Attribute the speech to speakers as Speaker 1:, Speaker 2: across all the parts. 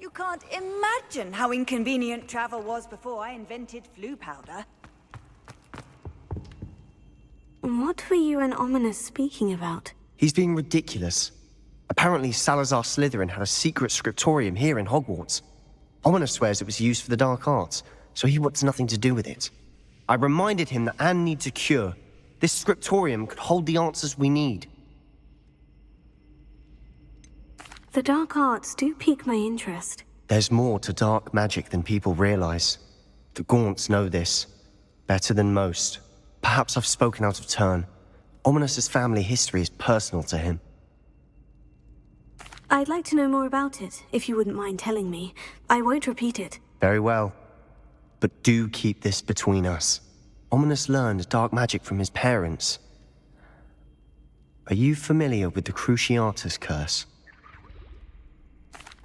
Speaker 1: You can't imagine how inconvenient travel was before I invented flu powder.
Speaker 2: What were you and Ominous speaking about?
Speaker 3: He's being ridiculous. Apparently Salazar Slytherin had a secret scriptorium here in Hogwarts. Ominous swears it was used for the dark arts, so he wants nothing to do with it. I reminded him that Anne needs a cure. This scriptorium could hold the answers we need.
Speaker 2: The dark arts do pique my interest.
Speaker 3: There's more to dark magic than people realize. The Gaunts know this. Better than most. Perhaps I've spoken out of turn. Ominous's family history is personal to him.
Speaker 2: I'd like to know more about it, if you wouldn't mind telling me. I won't repeat it.
Speaker 3: Very well. But do keep this between us. Ominous learned dark magic from his parents. Are you familiar with the Cruciatus Curse?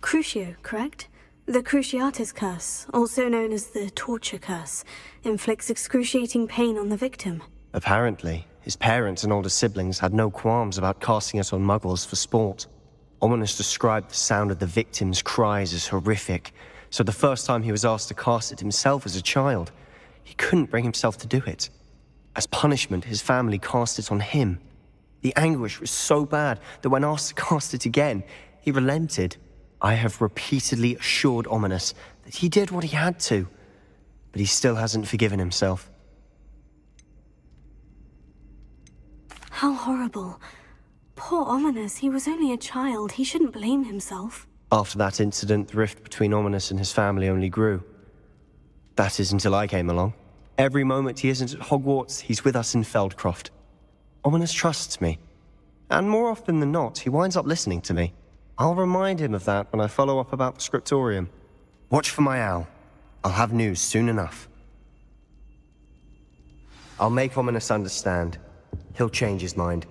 Speaker 2: Crucio, correct? The Cruciatus Curse, also known as the Torture Curse, inflicts excruciating pain on the victim.
Speaker 3: Apparently, his parents and older siblings had no qualms about casting it on muggles for sport. Ominous described the sound of the victim's cries as horrific, so the first time he was asked to cast it himself as a child, he couldn't bring himself to do it. As punishment, his family cast it on him. The anguish was so bad that when asked to cast it again, he relented. I have repeatedly assured Ominous that he did what he had to, but he still hasn't forgiven himself.
Speaker 2: How horrible. Poor Ominous, he was only a child. He shouldn't blame himself.
Speaker 3: After that incident, the rift between Ominous and his family only grew. That is until I came along. Every moment he isn't at Hogwarts, he's with us in Feldcroft. Ominous trusts me. And more often than not, he winds up listening to me. I'll remind him of that when I follow up about the scriptorium. Watch for my owl. I'll have news soon enough. I'll make Ominous understand. He'll change his mind.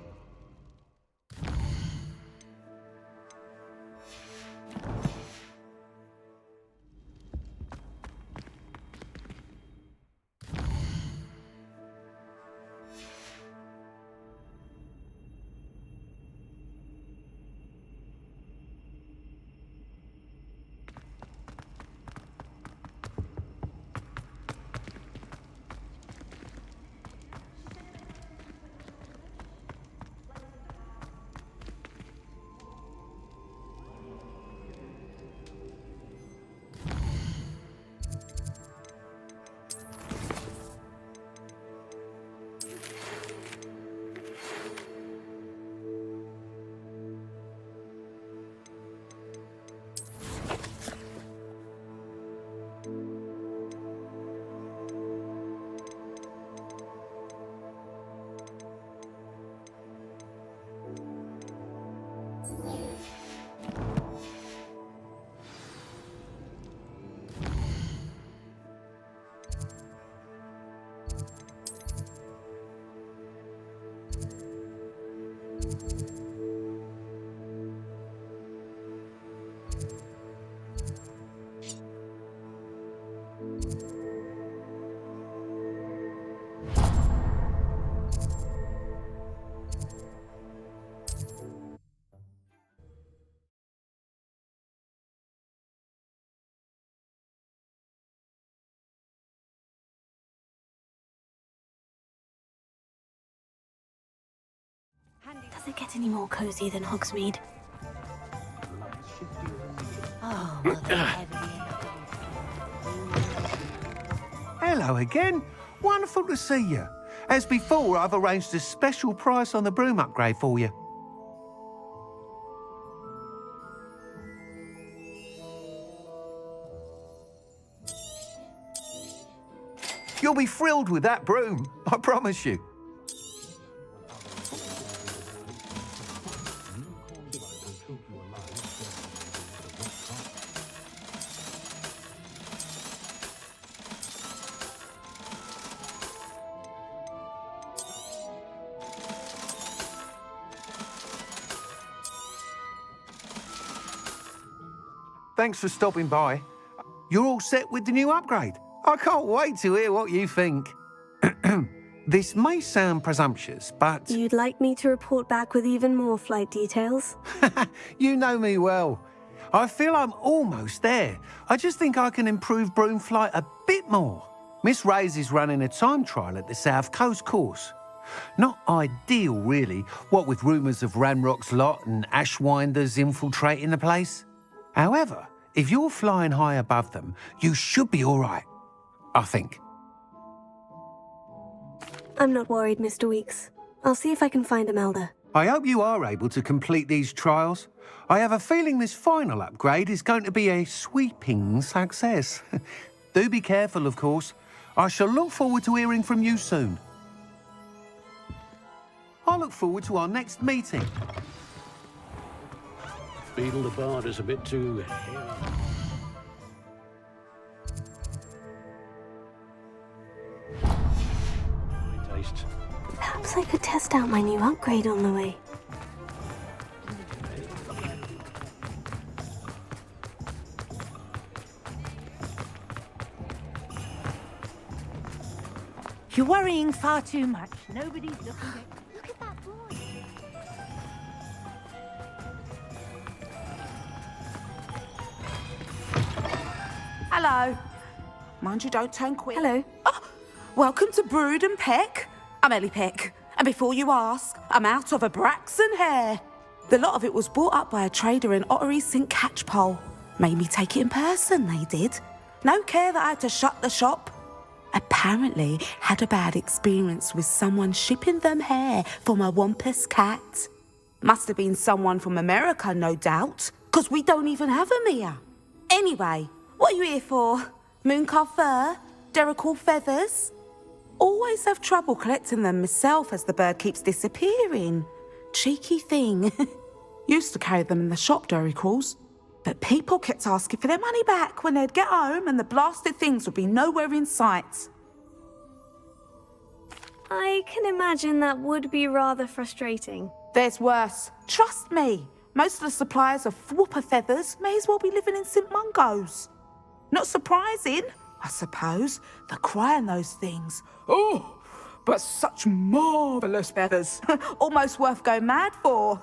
Speaker 2: Does it get any more cozy than Hogsmeade?
Speaker 1: Oh, well,
Speaker 4: Hello again. Wonderful to see you. As before, I've arranged a special price on the broom upgrade for you. You'll be thrilled with that broom, I promise you. Thanks for stopping by. You're all set with the new upgrade. I can't wait to hear what you think. This may sound presumptuous, but...
Speaker 2: You'd like me to report back with even more flight details?
Speaker 4: You know me well. I feel I'm almost there. I just think I can improve broom flight a bit more. Miss Ray's is running a time trial at the South Coast course. Not ideal, really, what with rumours of Ranrock's lot and Ashwinders infiltrating the place. However, if you're flying high above them, you should be all right, I think.
Speaker 2: I'm not worried, Mr. Weeks. I'll see if I can find Imelda.
Speaker 4: I hope you are able to complete these trials. I have a feeling this final upgrade is going to be a sweeping success. Do be careful, of course. I shall look forward to hearing from you soon. I look forward to our next meeting.
Speaker 5: Beetle the Bard is a bit too... taste.
Speaker 2: Perhaps I could test out my new upgrade on the way.
Speaker 6: You're worrying far too much. Nobody's looking at... Look at that boy.
Speaker 7: Hello. Mind you, don't turn quick.
Speaker 2: Hello.
Speaker 7: Oh, welcome to Brood and Peck. I'm Ellie Peck. And before you ask, I'm out of a Braxton hair. The lot of it was bought up by a trader in Ottery St. Catchpole. Made me take it in person, they did. No care that I had to shut the shop. Apparently had a bad experience with someone shipping them hair for my Wampus cat. Must have been someone from America, no doubt, because we don't even have them here. Anyway, what are you here for? Mooncarved fur? Derrickle feathers? Always have trouble collecting them myself as the bird keeps disappearing. Cheeky thing. Used to carry them in the shop, Derricles. But people kept asking for their money back when they'd get home and the blasted things would be nowhere in sight.
Speaker 2: I can imagine that would be rather frustrating.
Speaker 7: There's worse. Trust me. Most of the suppliers of whooper feathers may as well be living in St. Mungo's. Not surprising, I suppose, the cry on those things. Oh, but such marvellous feathers. Almost worth going mad for.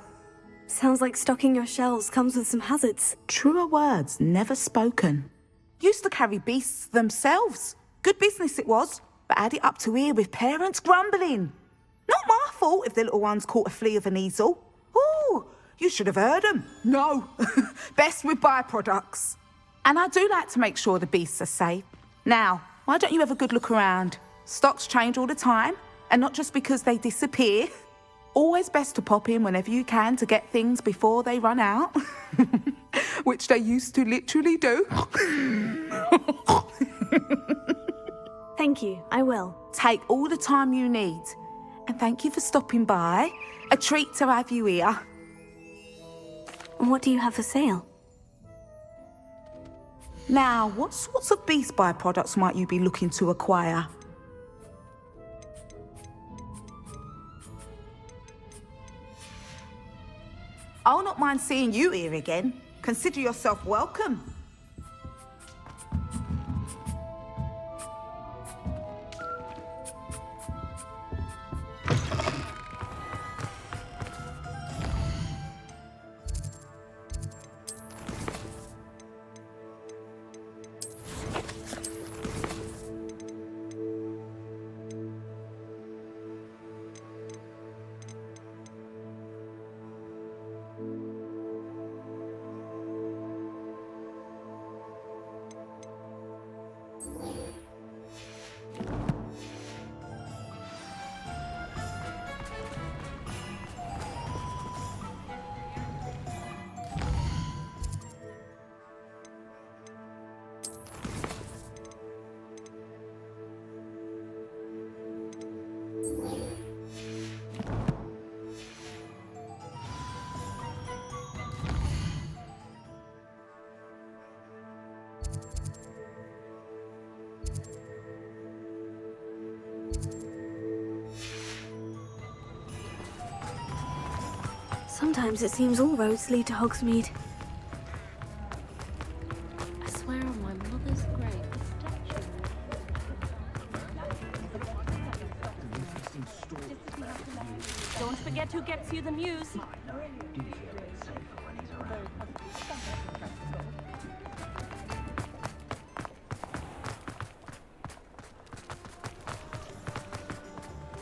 Speaker 2: Sounds like stocking your shelves comes with some hazards.
Speaker 7: Truer words never spoken. Used to carry beasts themselves. Good business it was, but had it up to here with parents grumbling. Not my fault if the little ones caught a flea of an easel. Ooh, you should have heard them. No, best with byproducts. And I do like to make sure the beasts are safe. Now, why don't you have a good look around? Stocks change all the time, and not just because they disappear. Always best to pop in whenever you can to get things before they run out. Which they used to literally do.
Speaker 2: Thank you, I will.
Speaker 7: Take all the time you need. And thank you for stopping by. A treat to have you here.
Speaker 2: And what do you have for sale?
Speaker 7: Now, what sorts of beast byproducts might you be looking to acquire? I'll not mind seeing you here again. Consider yourself welcome.
Speaker 2: Sometimes it seems all roads lead to Hogsmeade.
Speaker 8: I swear on my mother's grave, the statue. Don't forget who gets you the news.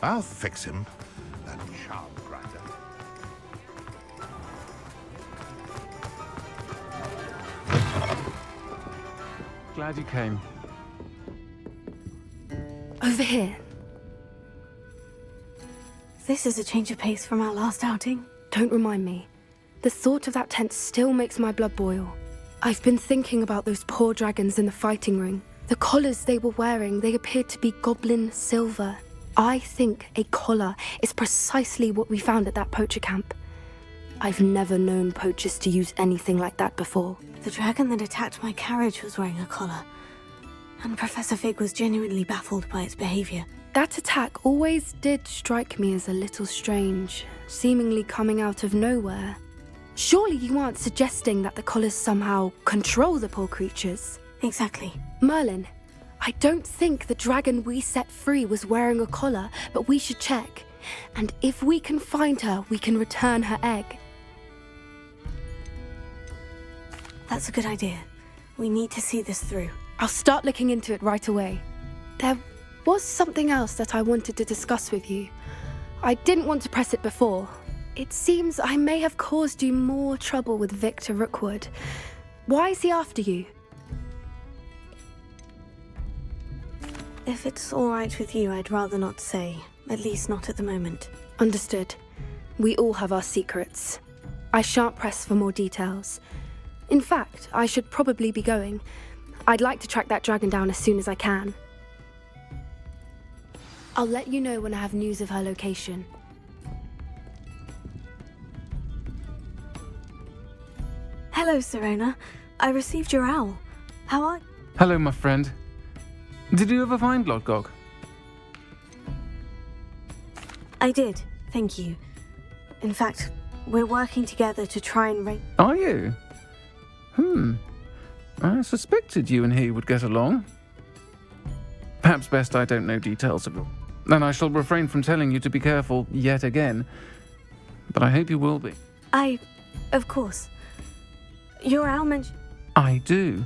Speaker 9: I'll fix him, that charm grinder.
Speaker 10: Glad you came.
Speaker 2: Over here. This is a change of pace from our last outing.
Speaker 11: Don't remind me. The thought of that tent still makes my blood boil. I've been thinking about those poor dragons in the fighting ring. The collars they were wearing, they appeared to be goblin silver. I think a collar is precisely what we found at that poacher camp. I've never known poachers to use anything like that before.
Speaker 2: The dragon that attacked my carriage was wearing a collar, and Professor Fig was genuinely baffled by its behavior.
Speaker 11: That attack always did strike me as a little strange, seemingly coming out of nowhere. Surely you aren't suggesting that the collars somehow control the poor creatures?
Speaker 2: Exactly.
Speaker 11: Merlin, I don't think the dragon we set free was wearing a collar, but we should check. And if we can find her, we can return her egg.
Speaker 2: That's a good idea. We need to see this through.
Speaker 11: I'll start looking into it right away. There was something else that I wanted to discuss with you. I didn't want to press it before. It seems I may have caused you more trouble with Victor Rookwood. Why is he after you?
Speaker 2: If it's all right with you, I'd rather not say. At least not at the moment.
Speaker 11: Understood. We all have our secrets. I shan't press for more details. In fact, I should probably be going. I'd like to track that dragon down as soon as I can. I'll let you know when I have news of her location.
Speaker 2: Hello, Serena. I received your owl. How are you?
Speaker 10: Hello, my friend. Did you ever find Lodgok?
Speaker 2: I did, thank you. In fact, we're working together to try and
Speaker 10: Are you? I suspected you and he would get along. Perhaps best I don't know details of it. And I shall refrain from telling you to be careful yet again. But I hope you will be.
Speaker 2: Of course. Your owl mentioned...
Speaker 10: I do.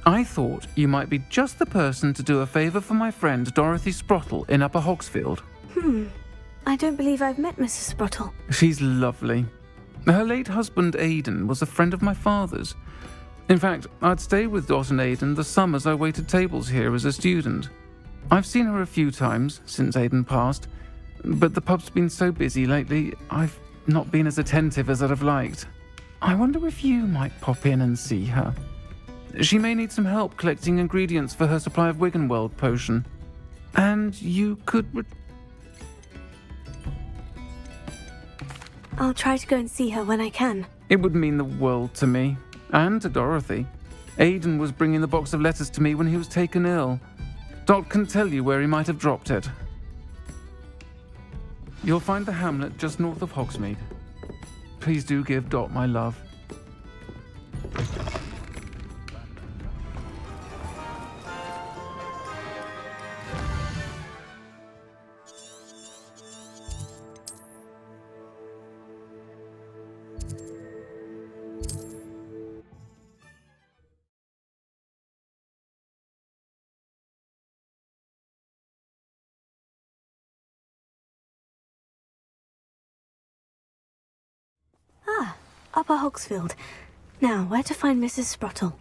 Speaker 10: I thought you might be just the person to do a favour for my friend Dorothy Sprottle in Upper Hogsfield.
Speaker 2: I don't believe I've met Mrs. Sprottle.
Speaker 10: She's lovely. Her late husband Aidan was a friend of my father's. In fact, I'd stay with Dot and Aidan the summers I waited tables here as a student. I've seen her a few times since Aidan passed, but the pub's been so busy lately, I've not been as attentive as I'd have liked. I wonder if you might pop in and see her. She may need some help collecting ingredients for her supply of Wiggenweld potion. And you could...
Speaker 2: I'll try to go and see her when I can.
Speaker 10: It would mean the world to me, and to Dorothy. Aidan was bringing the box of letters to me when he was taken ill. Dot can tell you where he might have dropped it. You'll find the hamlet just north of Hogsmeade. Please do give Dot my love.
Speaker 2: Upper Hogsfield. Now, where to find Mrs. Sprottle?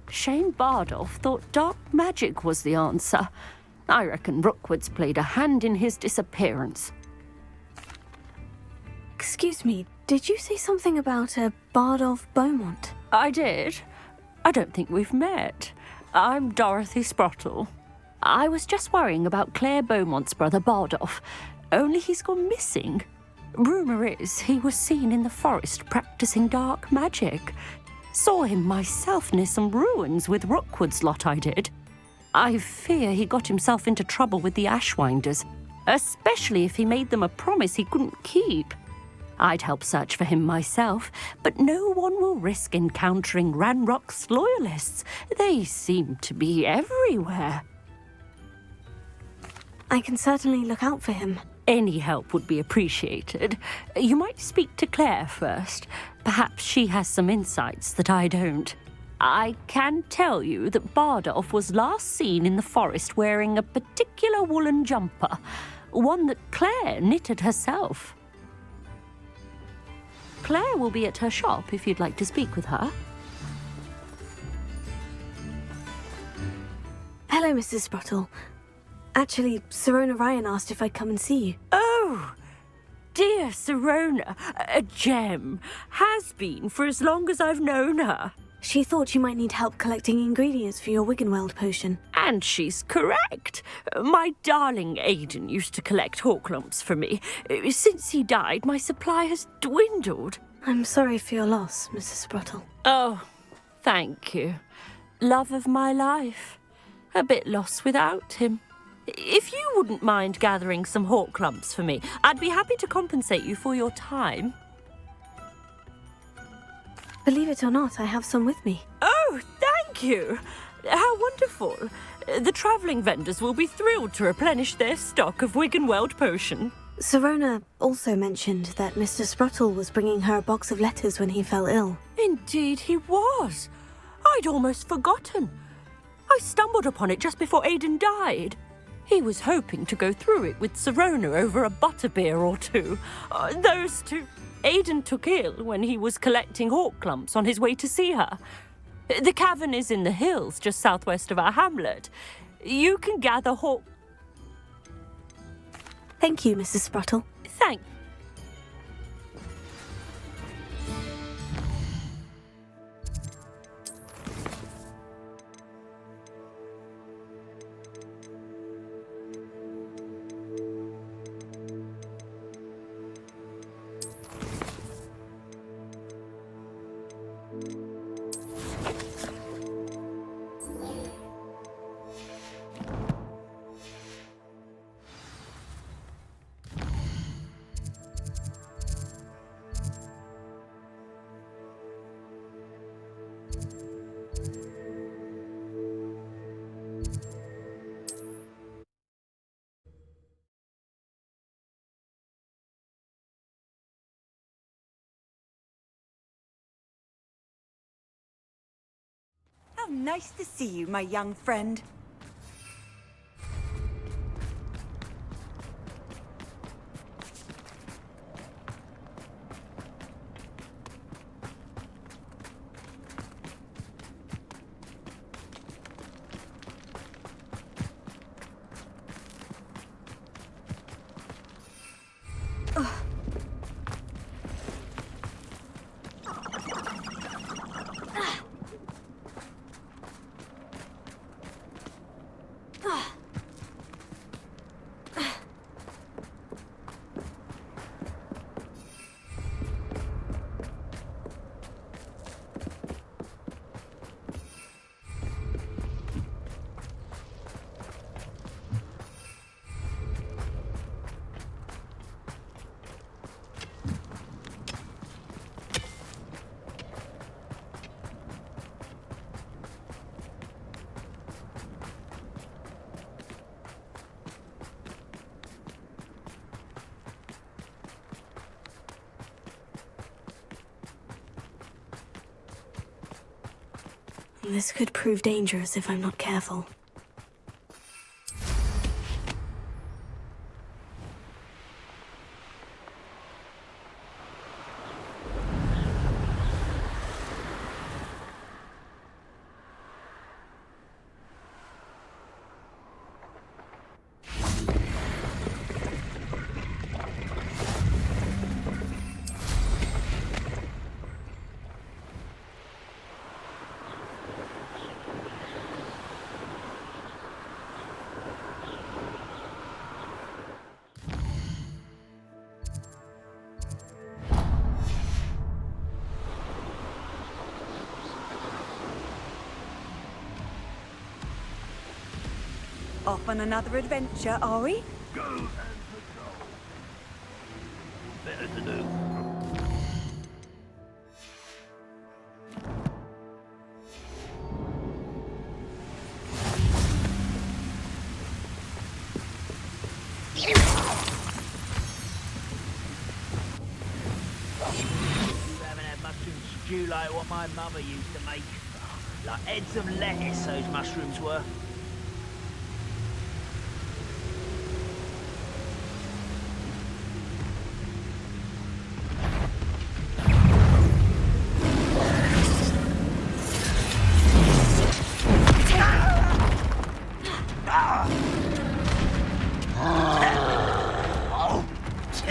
Speaker 8: Shane Bardolph thought dark magic was the answer. I reckon Rookwood's played a hand in his disappearance.
Speaker 2: Excuse me, did you say something about a Bardolph Beaumont?
Speaker 8: I did. I don't think we've met. I'm Dorothy Sprottle. I was just worrying about Claire Beaumont's brother Bardolph, only he's gone missing. Rumour is he was seen in the forest practicing dark magic. Saw him myself near some ruins with Rookwood's lot I did. I fear he got himself into trouble with the Ashwinders, especially if he made them a promise he couldn't keep. I'd help search for him myself, but no one will risk encountering Ranrock's loyalists. They seem to be everywhere.
Speaker 2: I can certainly look out for him.
Speaker 8: Any help would be appreciated. You might speak to Claire first. Perhaps she has some insights that I don't. I can tell you that Bardolph was last seen in the forest wearing a particular woolen jumper, one that Claire knitted herself. Claire will be at her shop if you'd like to speak with her.
Speaker 2: Hello, Mrs. Sprottle. Actually, Sirona Ryan asked if I'd come and see you.
Speaker 8: Oh, dear Sirona, a gem. Has been for as long as I've known her.
Speaker 2: She thought you might need help collecting ingredients for your Wiggenweld potion.
Speaker 8: And she's correct. My darling Aidan used to collect hawk lumps for me. Since he died, my supply has dwindled.
Speaker 2: I'm sorry for your loss, Mrs. Sprottle.
Speaker 8: Oh, thank you. Love of my life. A bit lost without him. If you wouldn't mind gathering some hawk lumps for me, I'd be happy to compensate you for your time.
Speaker 2: Believe it or not, I have some with me.
Speaker 8: Oh, thank you. How wonderful. The travelling vendors will be thrilled to replenish their stock of Wiggenweld potion.
Speaker 2: Sirona also mentioned that Mr. Sprottle was bringing her a box of letters when he fell ill.
Speaker 8: Indeed he was. I'd almost forgotten. I stumbled upon it just before Aidan died. He was hoping to go through it with Sirona over a butterbeer or two. Those two. Aidan took ill when he was collecting hawk lumps on his way to see her. The cavern is in the hills just southwest of our hamlet. You can gather hawk...
Speaker 2: Thank you, Mrs. Sprottle.
Speaker 8: Thank...
Speaker 1: How nice to see you, my young friend.
Speaker 2: This could prove dangerous if I'm not careful.
Speaker 1: Off on another adventure, are we?
Speaker 5: Go and patrol. Better to do.
Speaker 12: haven't had mushroom stew like what my mother used to make. Like heads of lettuce, those mushrooms were.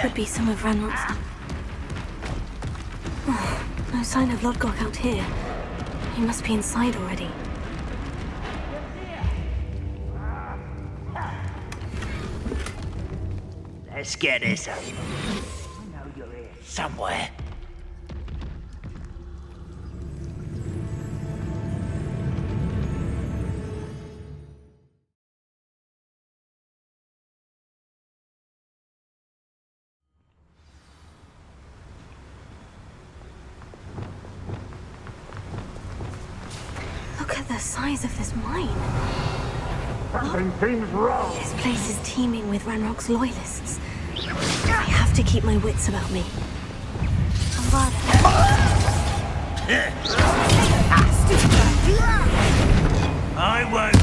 Speaker 2: Could be some of Ranrock's. Oh, no sign of Lodgok out here. He must be inside already.
Speaker 12: Let's get this over. I know you're here somewhere.
Speaker 2: Look at the size of this mine.
Speaker 9: Something seems wrong.
Speaker 2: This place is teeming with Ranrock's loyalists. I have to keep my wits about me.
Speaker 12: I won't.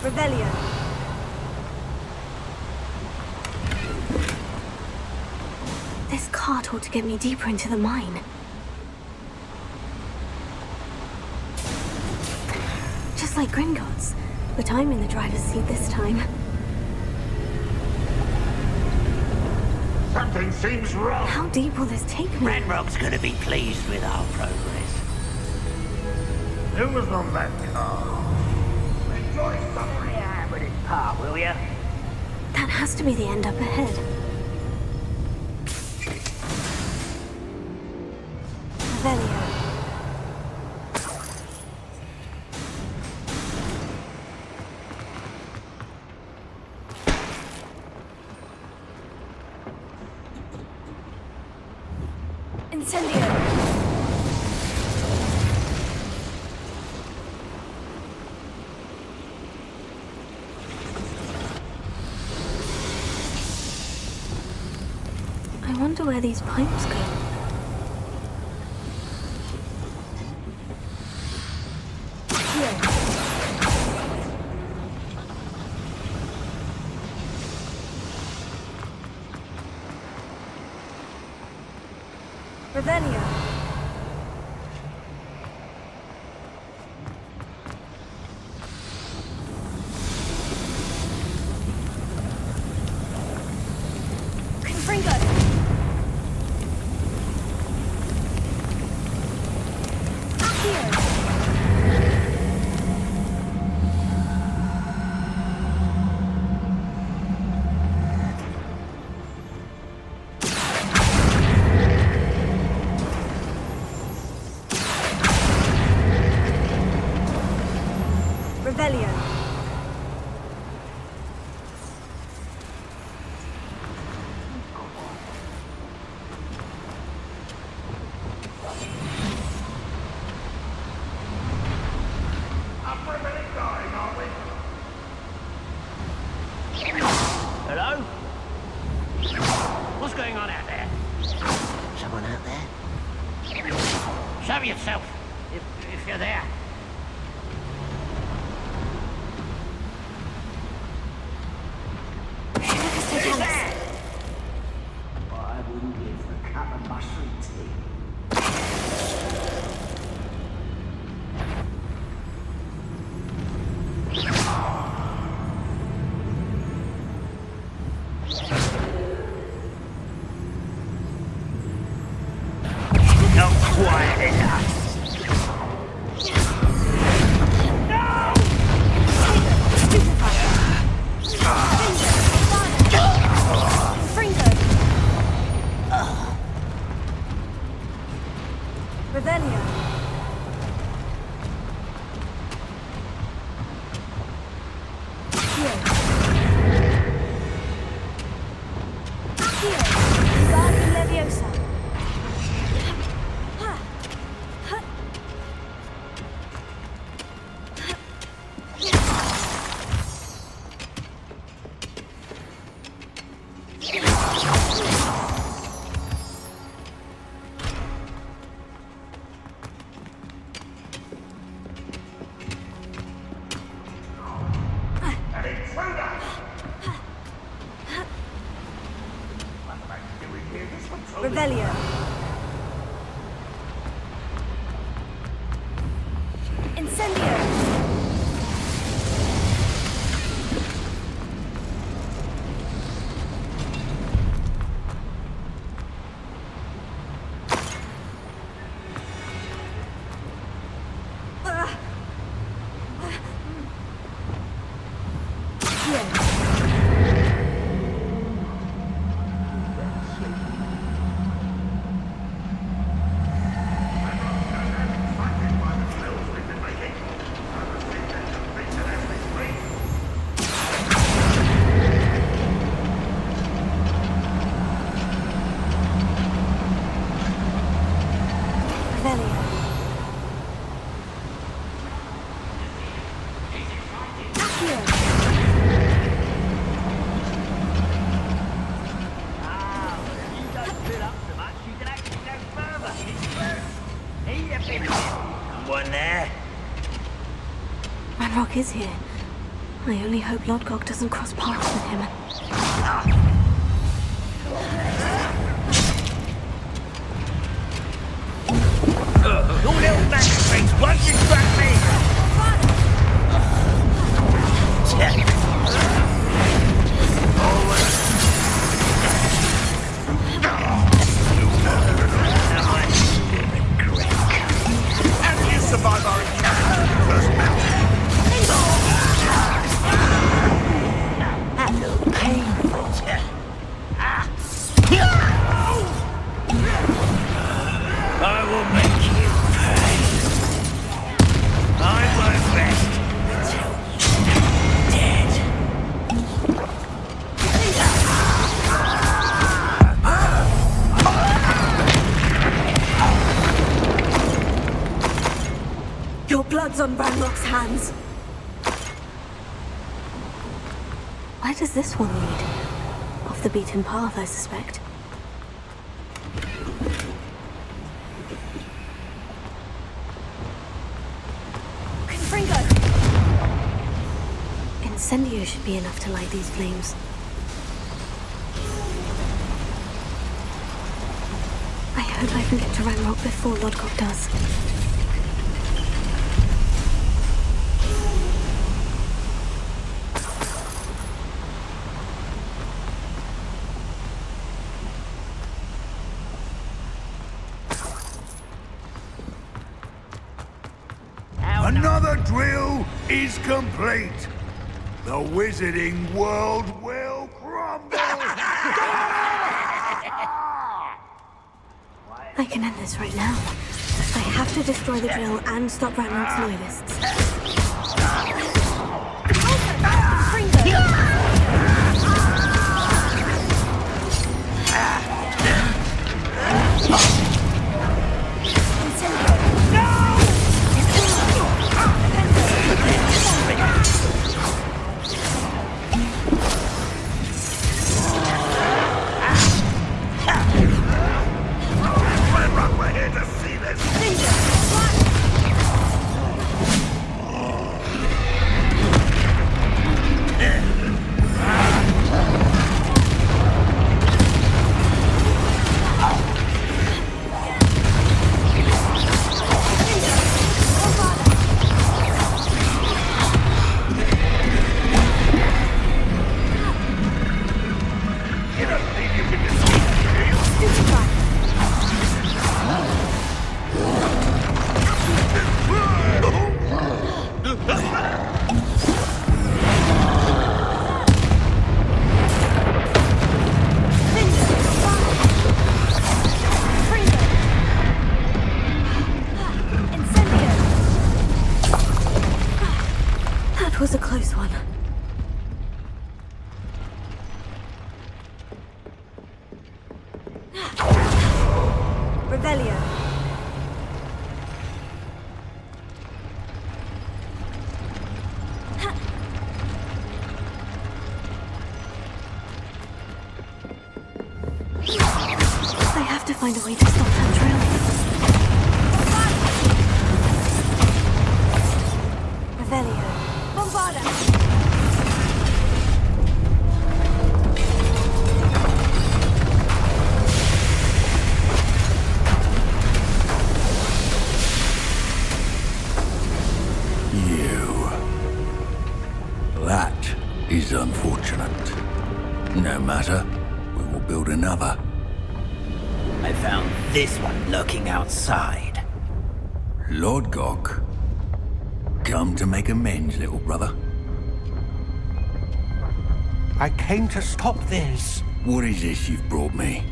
Speaker 1: Revelio.
Speaker 2: This cart ought to get me deeper into the mine. Just like Gringotts, but I'm in the driver's seat this time.
Speaker 9: Something seems wrong.
Speaker 2: How deep will this take me?
Speaker 12: Ranrock's gonna be pleased with our progress.
Speaker 9: Who was on that car? Rejoice somewhere.
Speaker 12: Yeah, but it's part, will ya?
Speaker 2: That has to be the end up ahead. Revelio. Incendio. I wonder where these pipes go.
Speaker 1: Revelio. Confringo. Accio. Revelio.
Speaker 12: Hello? What's going on out there? Someone out there? Show yourself, if you're there. Who's there? I wouldn't give a cup of mushroom tea. Not quiet enough.
Speaker 1: Revelio. Incendio.
Speaker 9: One there.
Speaker 2: Ranrock is here. I only hope Lodgok doesn't cross paths with him.
Speaker 9: You little magistrates, once you struck me! How do you survive our first match? That looked painful. I will make you pay. I won't rest until you're dead.
Speaker 2: Your blood's on Ranrock's hands. Where does this one lead? Off the beaten path, I suspect. Incendio should be enough to light these flames. I hope I can get to Ranrock before Lodgok does.
Speaker 9: Another drill is complete. The wizarding world will crumble.
Speaker 2: I can end this right now. I have to destroy the drill and stop Ranrock's loyalists.
Speaker 9: We're here to see this.
Speaker 2: That was a close one.
Speaker 1: Revelio.
Speaker 2: I have to find a way to stop that drill.
Speaker 1: Revelio. Bombarda.
Speaker 13: You. That is unfortunate. No matter, we will build another.
Speaker 12: I found this one lurking outside.
Speaker 13: Lord Gok, come to make amends, little brother.
Speaker 4: I came to stop this.
Speaker 13: What is this you've brought me?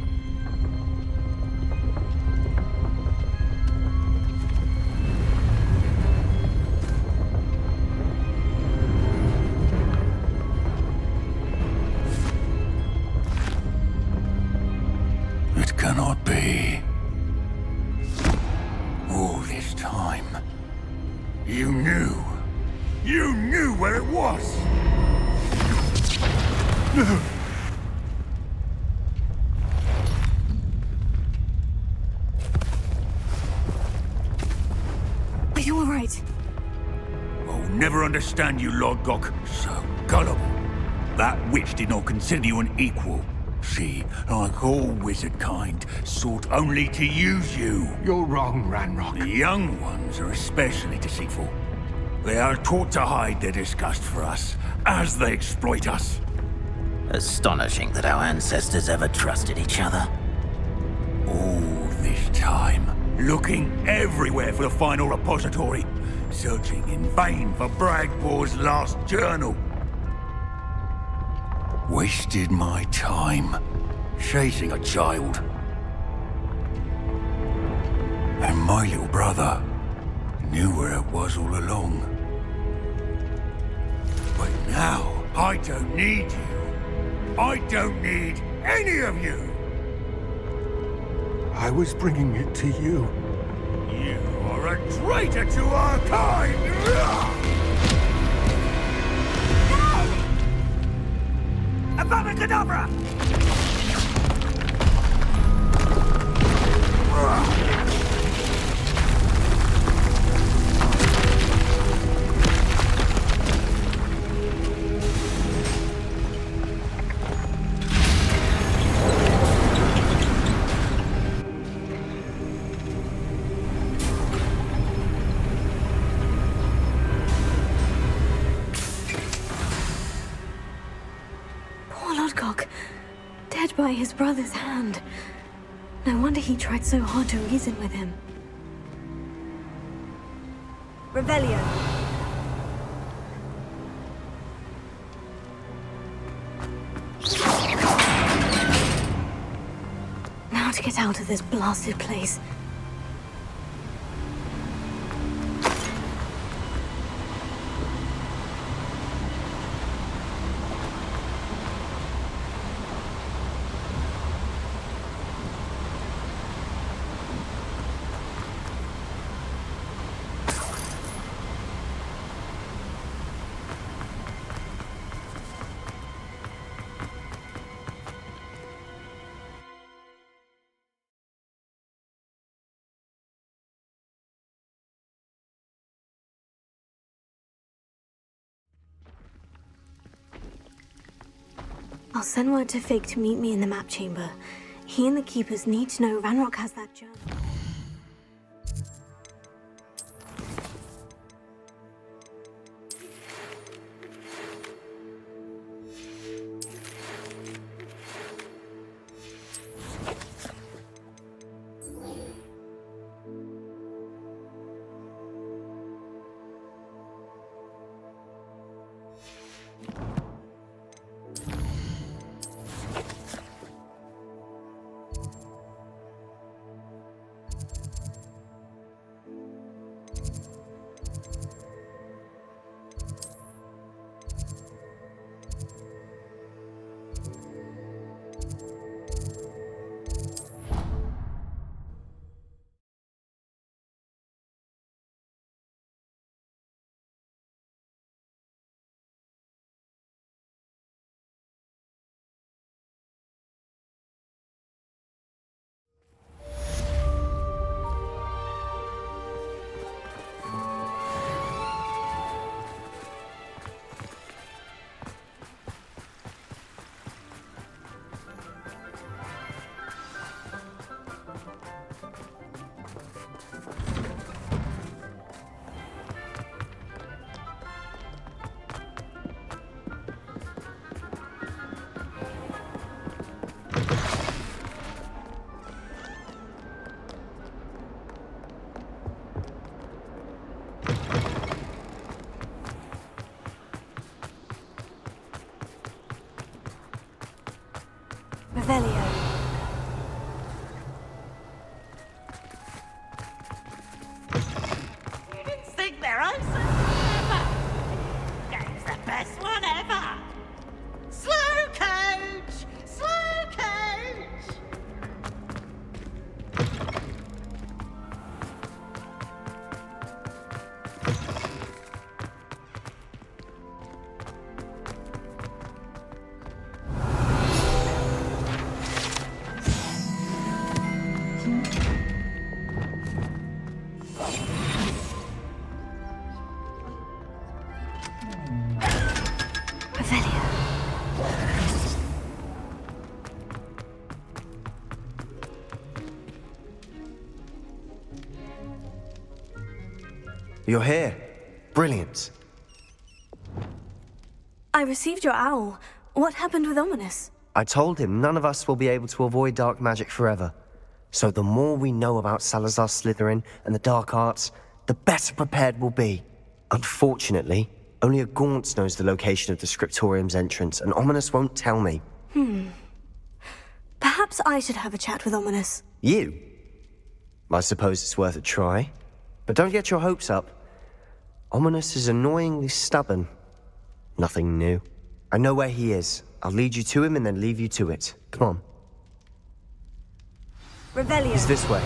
Speaker 13: It cannot be. All this time, you knew. You knew where it was.
Speaker 2: Are you all right?
Speaker 13: I'll never understand you, Lord Gok. So gullible. That witch did not consider you an equal. She, like all wizard kind, sought only to use you.
Speaker 4: You're wrong, Ranrock.
Speaker 13: The young ones are especially deceitful. They are taught to hide their disgust for us, as they exploit us.
Speaker 12: Astonishing that our ancestors ever trusted each other.
Speaker 13: All this time, looking everywhere for the final repository, searching in vain for Bragbor's last journal. Wasted my time, chasing a child. And my little brother knew where it was all along. But now, I don't need you. I don't need any of you.
Speaker 4: I was bringing it to you.
Speaker 13: You are a traitor to our kind! Abracadabra!
Speaker 2: Poor Lodgok, dead by his brother's hand. No wonder he tried so hard to reason with him.
Speaker 1: Revelio.
Speaker 2: Now to get out of this blasted place. I'll send word to Fig to meet me in the map chamber. He and the keepers need to know Ranrock has that journal. Revelio.
Speaker 12: You didn't think they're open? Never! Game's the best one ever! Slow coach! Slow coach!
Speaker 3: You're here. Brilliant.
Speaker 2: I received your owl. What happened with Ominous?
Speaker 3: I told him none of us will be able to avoid dark magic forever. So the more we know about Salazar Slytherin and the dark arts, the better prepared we'll be. Unfortunately, only a Gaunt knows the location of the Scriptorium's entrance, and Ominous won't tell me.
Speaker 2: Perhaps I should have a chat with Ominous.
Speaker 3: You? I suppose it's worth a try. But don't get your hopes up. Ominous is annoyingly stubborn. Nothing new. I know where he is. I'll lead you to him and then leave you to it. Come on.
Speaker 2: Revelio.
Speaker 3: It's this way.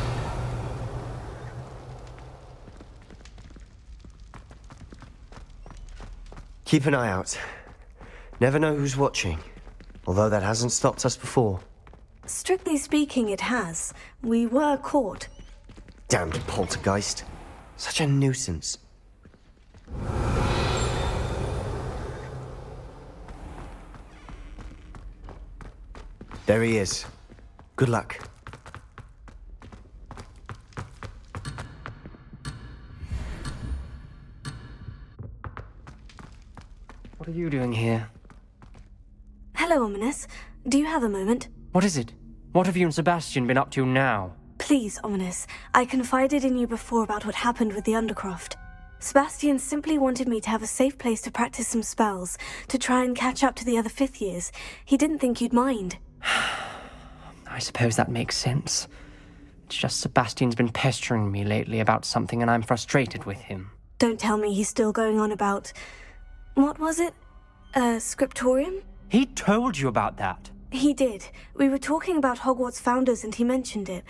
Speaker 3: Keep an eye out. Never know who's watching. Although that hasn't stopped us before.
Speaker 2: Strictly speaking, it has. We were caught.
Speaker 3: Damned poltergeist. Such a nuisance. There he is. Good luck.
Speaker 14: What are you doing here?
Speaker 2: Hello, Ominous. Do you have a moment?
Speaker 14: What is it? What have you and Sebastian been up to now?
Speaker 2: Please, Ominous. I confided in you before about what happened with the Undercroft. Sebastian simply wanted me to have a safe place to practice some spells, to try and catch up to the other fifth years. He didn't think you'd mind.
Speaker 14: I suppose that makes sense. It's just Sebastian's been pestering me lately about something and I'm frustrated with him.
Speaker 2: Don't tell me he's still going on about... What was it? Scriptorium?
Speaker 14: He told you about that?
Speaker 2: He did. We were talking about Hogwarts founders and he mentioned it.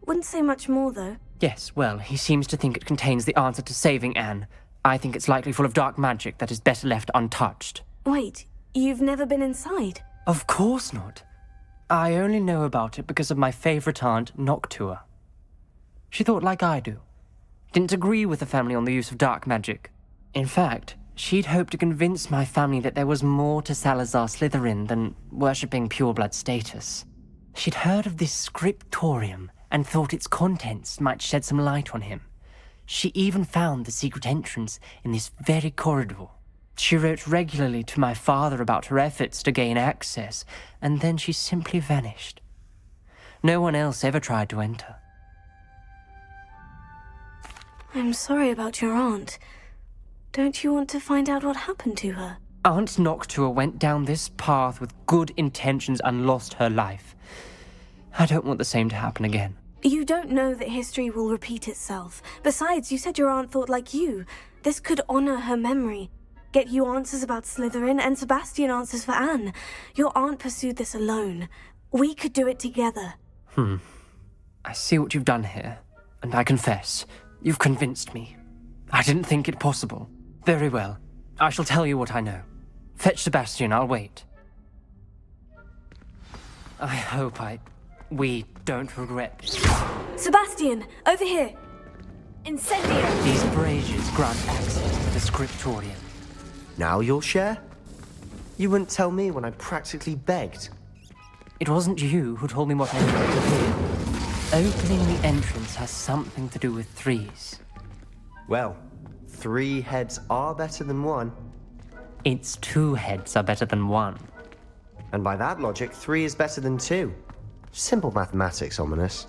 Speaker 2: Wouldn't say much more, though.
Speaker 14: Yes, well, he seems to think it contains the answer to saving Anne. I think it's likely full of dark magic that is better left untouched.
Speaker 2: Wait, you've never been inside?
Speaker 14: Of course not. I only know about it because of my favourite aunt, Noctua. She thought like I do. Didn't agree with the family on the use of dark magic. In fact, she'd hoped to convince my family that there was more to Salazar Slytherin than worshipping pureblood status. She'd heard of this scriptorium and thought its contents might shed some light on him. She even found the secret entrance in this very corridor. She wrote regularly to my father about her efforts to gain access, and then she simply vanished. No one else ever tried to enter.
Speaker 2: I'm sorry about your aunt. Don't you want to find out what happened to her?
Speaker 14: Aunt Noctua went down this path with good intentions and lost her life. I don't want the same to happen again.
Speaker 2: You don't know that history will repeat itself. Besides, you said your aunt thought like you. This could honor her memory. Get you answers about Slytherin and Sebastian answers for Anne. Your aunt pursued this alone. We could do it together.
Speaker 14: I see what you've done here, and I confess, you've convinced me. I didn't think it possible. Very well. I shall tell you what I know. Fetch Sebastian, I'll wait. I hope we don't regret this.
Speaker 2: Sebastian, over here! Incendio!
Speaker 14: These braziers grant access to the scriptorium.
Speaker 3: Now you'll share? You wouldn't tell me when I practically begged.
Speaker 14: It wasn't you who told me what I needed to hear. Opening the entrance has something to do with threes.
Speaker 3: Well, 3 heads are better than 1.
Speaker 14: It's 2 heads are better than 1.
Speaker 3: And by that logic, 3 is better than 2. Simple mathematics, Ominous.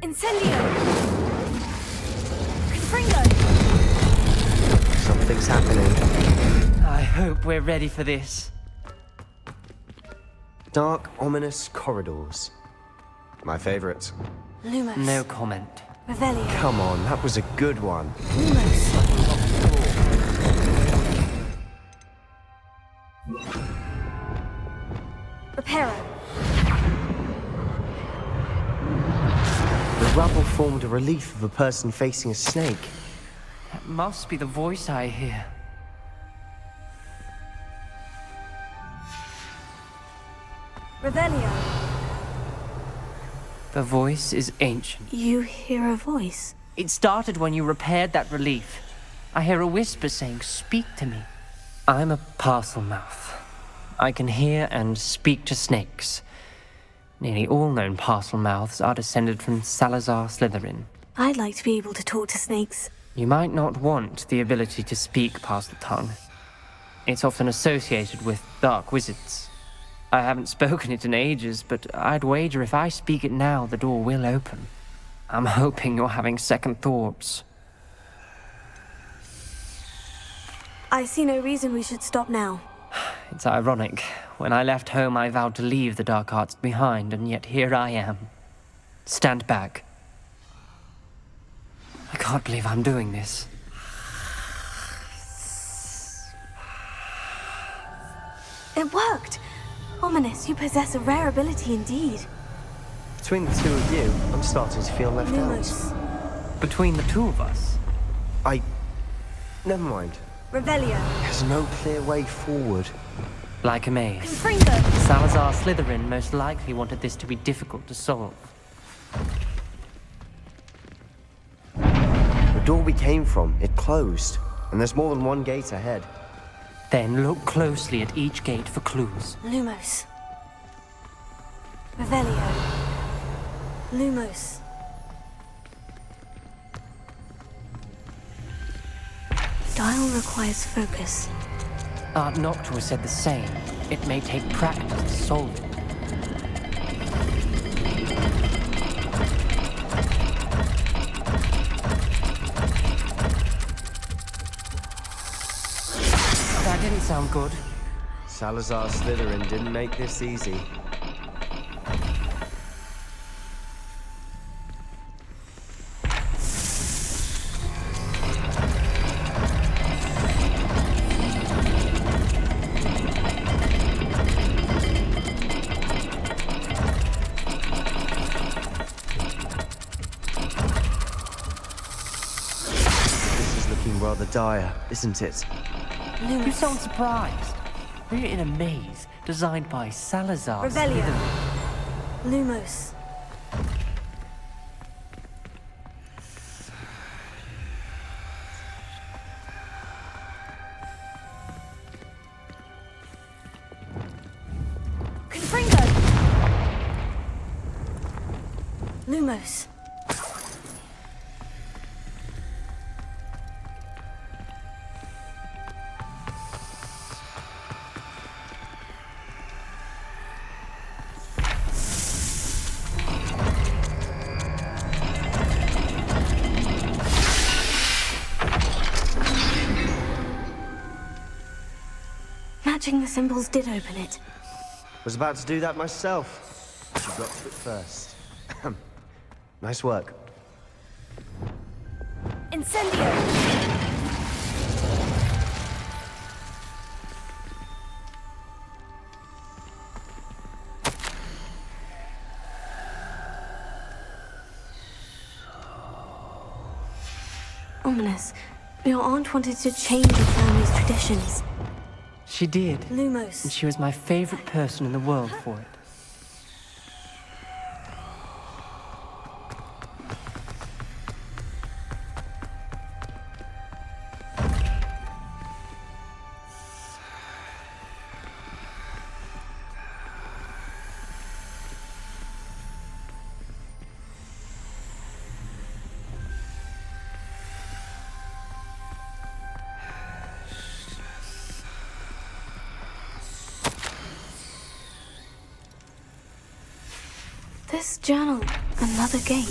Speaker 2: Incendio! Confringo!
Speaker 3: Something something's happening.
Speaker 14: I hope we're ready for this.
Speaker 3: Dark, ominous corridors. My favorite.
Speaker 2: Lumos.
Speaker 14: No comment.
Speaker 2: Revelio.
Speaker 3: Come on, that was a good one.
Speaker 2: Lumos. Reparo.
Speaker 3: The rubble formed a relief of a person facing a snake.
Speaker 14: That must be the voice I hear.
Speaker 2: Revelio.
Speaker 14: The voice is ancient.
Speaker 2: You hear a voice?
Speaker 14: It started when you repaired that relief. I hear a whisper saying, "Speak to me." I'm a parcel mouth. I can hear and speak to snakes. Nearly all known parcel mouths are descended from Salazar Slytherin.
Speaker 2: I'd like to be able to talk to snakes.
Speaker 14: You might not want the ability to speak parcel tongue. It's often associated with dark wizards. I haven't spoken it in ages, but I'd wager if I speak it now, the door will open. I'm hoping you're having second thoughts.
Speaker 2: I see no reason we should stop now.
Speaker 14: It's ironic. When I left home, I vowed to leave the dark arts behind, and yet here I am. Stand back. I can't believe I'm doing this.
Speaker 2: It worked! Ominous, you possess a rare ability indeed.
Speaker 3: Between the two of you, I'm starting to feel left
Speaker 2: Lumos.
Speaker 3: out.
Speaker 14: Between the two of us?
Speaker 3: Never mind.
Speaker 2: Revelio.
Speaker 3: There's no clear way forward.
Speaker 14: Like a maze.
Speaker 2: Confringo.
Speaker 14: Salazar Slytherin most likely wanted this to be difficult to solve.
Speaker 3: The door we came from, it closed. And there's more than one gate ahead.
Speaker 14: Then look closely at each gate for clues.
Speaker 2: Lumos. Revelio. Lumos. Dial requires focus.
Speaker 14: Art Noctua said the same. It may take practice to solve it. That didn't sound good.
Speaker 3: Salazar Slytherin didn't make this easy. Rather dire, isn't it?
Speaker 14: You sound surprised. We're in a maze designed by Salazar
Speaker 2: Revelio.
Speaker 14: Slytherin.
Speaker 2: Lumos. Confringo. Lumos. Matching the symbols did open it.
Speaker 3: Was about to do that myself. But you got to it first. Nice work.
Speaker 2: Incendio! Ominous. Your aunt wanted to change your family's traditions.
Speaker 14: She did.
Speaker 2: Lumos.
Speaker 14: And she was my favorite person in the world for it.
Speaker 2: This journal, another gate.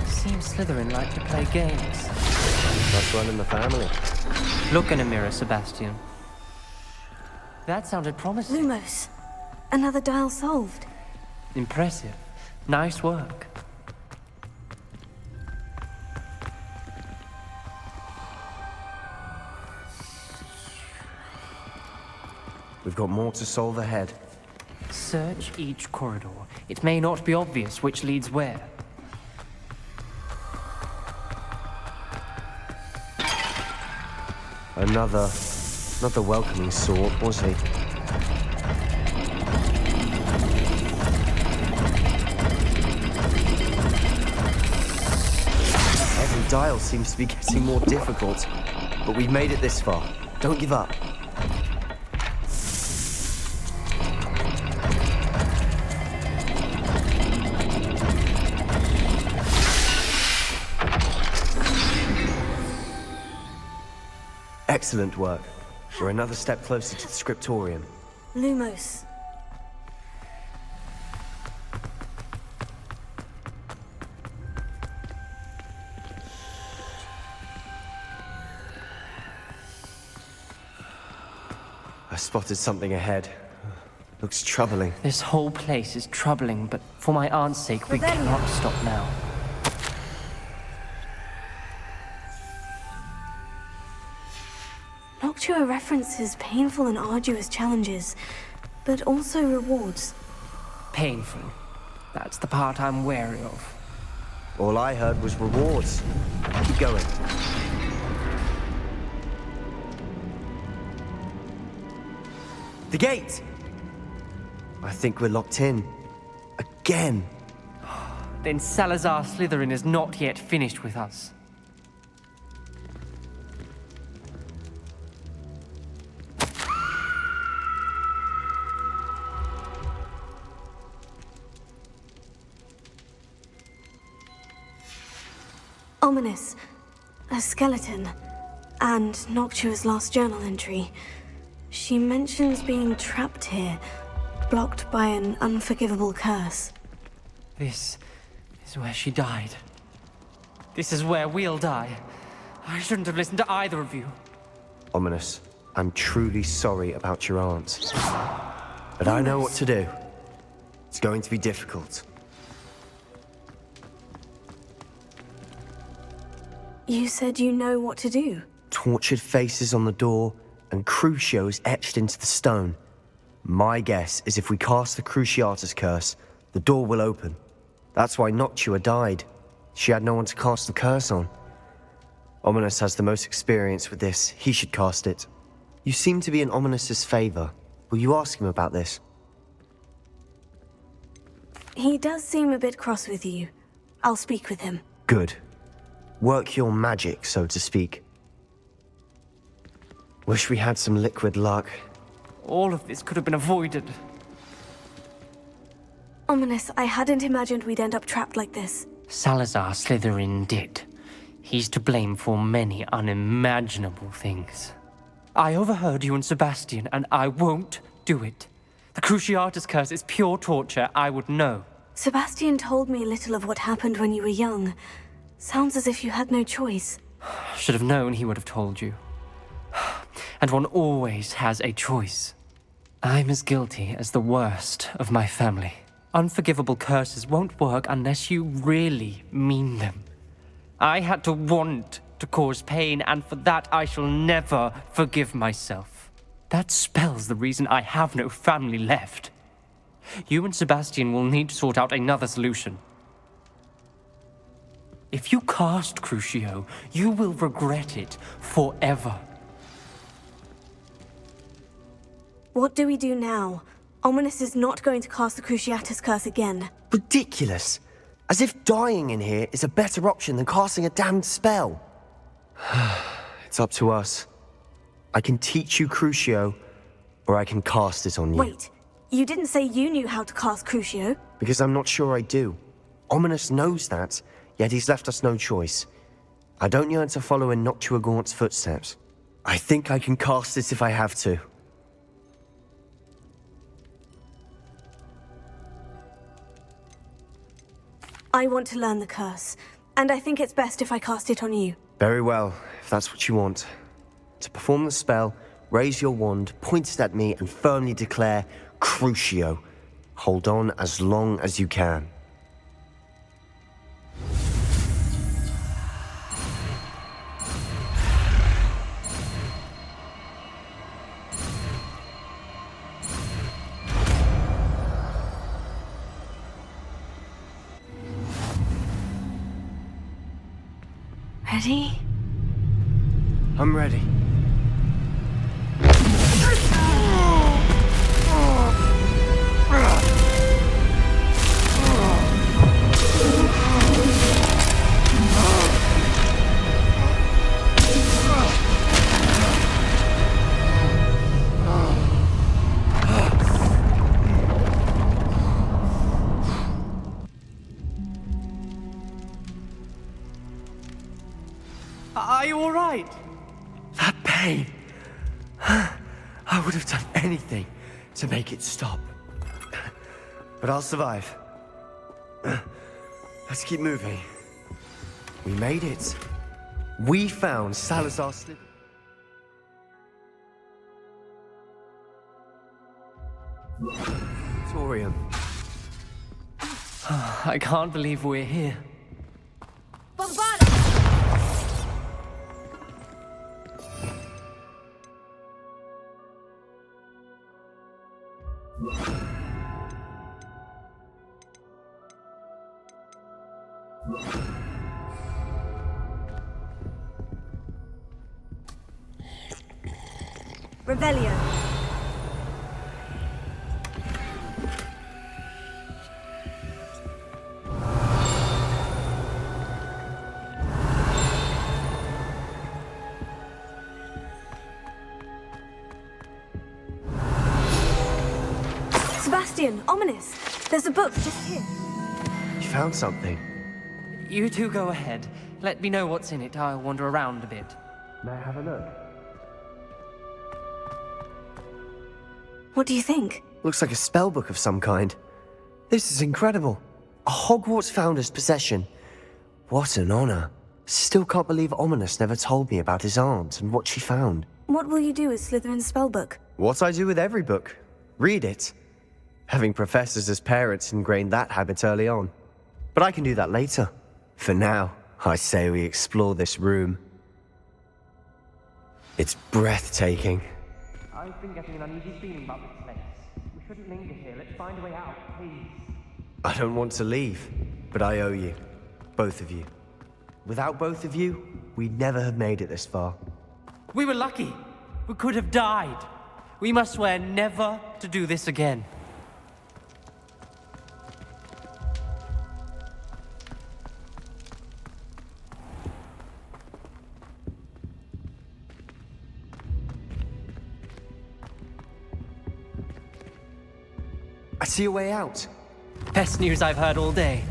Speaker 14: Seems Slytherin like to play games.
Speaker 3: That's one in the family.
Speaker 14: Look in a mirror, Sebastian. That sounded promising.
Speaker 2: Lumos. Another dial solved.
Speaker 14: Impressive. Nice work.
Speaker 3: We've got more to solve ahead.
Speaker 14: Search each corridor. It may not be obvious which leads where.
Speaker 3: Another... not the welcoming sort, was he? Every dial seems to be getting more difficult. But we've made it this far. Don't give up. Excellent work. We're another step closer to the scriptorium.
Speaker 2: Lumos.
Speaker 3: I spotted something ahead. Looks troubling.
Speaker 14: This whole place is troubling, but for my aunt's sake, we cannot stop now.
Speaker 2: Noctua references painful and arduous challenges, but also rewards.
Speaker 14: Painful. That's the part I'm wary of.
Speaker 3: All I heard was rewards. Keep going. The gate! I think we're locked in. Again.
Speaker 14: Then Salazar Slytherin is not yet finished with us.
Speaker 2: Ominous. A skeleton. And Noctua's last journal entry. She mentions being trapped here, blocked by an unforgivable curse.
Speaker 14: This is where she died. This is where we'll die. I shouldn't have listened to either of you.
Speaker 3: Ominous, I'm truly sorry about your aunt. But I know what to do. It's going to be difficult.
Speaker 2: You said you know what to do.
Speaker 3: Tortured faces on the door, and Crucios etched into the stone. My guess is if we cast the Cruciatus curse, the door will open. That's why Noctua died. She had no one to cast the curse on. Ominous has the most experience with this. He should cast it. You seem to be in Ominous's favor. Will you ask him about this?
Speaker 2: He does seem a bit cross with you. I'll speak with him.
Speaker 3: Good. Work your magic, so to speak. Wish we had some liquid luck.
Speaker 14: All of this could have been avoided.
Speaker 2: Ominous, I hadn't imagined we'd end up trapped like this.
Speaker 14: Salazar Slytherin did. He's to blame for many unimaginable things. I overheard you and Sebastian, and I won't do it. The Cruciatus curse is pure torture, I would know.
Speaker 2: Sebastian told me a little of what happened when you were young. Sounds as if you had no choice.
Speaker 14: Should have known he would have told you. And one always has a choice. I'm as guilty as the worst of my family. Unforgivable curses won't work unless you really mean them. I had to want to cause pain, and for that I shall never forgive myself. That spells the reason I have no family left. You and Sebastian will need to sort out another solution. If you cast Crucio, you will regret it forever.
Speaker 2: What do we do now? Ominous is not going to cast the Cruciatus curse again.
Speaker 3: Ridiculous! As if dying in here is a better option than casting a damned spell. It's up to us. I can teach you Crucio, or I can cast it on you.
Speaker 2: Wait, you didn't say you knew how to cast Crucio?
Speaker 3: Because I'm not sure I do. Ominous knows that, yet he's left us no choice. I don't yearn to follow in Noctua Gaunt's footsteps. I think I can cast it if I have to.
Speaker 2: I want to learn the curse, and I think it's best if I cast it on you.
Speaker 3: Very well, if that's what you want. To perform the spell, raise your wand, point it at me, and firmly declare, Crucio. Hold on as long as you can.
Speaker 2: Ready?
Speaker 3: I'm ready.
Speaker 14: Are you all right?
Speaker 3: That pain. I would have done anything to make it stop. But I'll survive. Let's keep moving. We made it. We found Salazar Slytherin. Torium.
Speaker 14: I can't believe we're here.
Speaker 2: Revelio. Sebastian, ominous. There's a book just here.
Speaker 3: You found something.
Speaker 14: You two go ahead. Let me know what's in it. I'll wander around a bit.
Speaker 3: May I have a look?
Speaker 2: What do you think?
Speaker 3: Looks like a spellbook of some kind. This is incredible. A Hogwarts founder's possession. What an honor. Still can't believe Ominous never told me about his aunt and what she found.
Speaker 2: What will you do with Slytherin's spellbook?
Speaker 3: What I do with every book. Read it. Having professors as parents ingrained that habit early on. But I can do that later. For now, I say we explore this room. It's breathtaking.
Speaker 14: I've been getting an uneasy feeling about this place. We shouldn't linger here. Let's find a way out, please.
Speaker 3: I don't want to leave, but I owe you. Both of you. Without both of you, we'd never have made it this far.
Speaker 14: We were lucky. We could have died. We must swear never to do this again.
Speaker 3: I see a way out.
Speaker 14: Best news I've heard all day.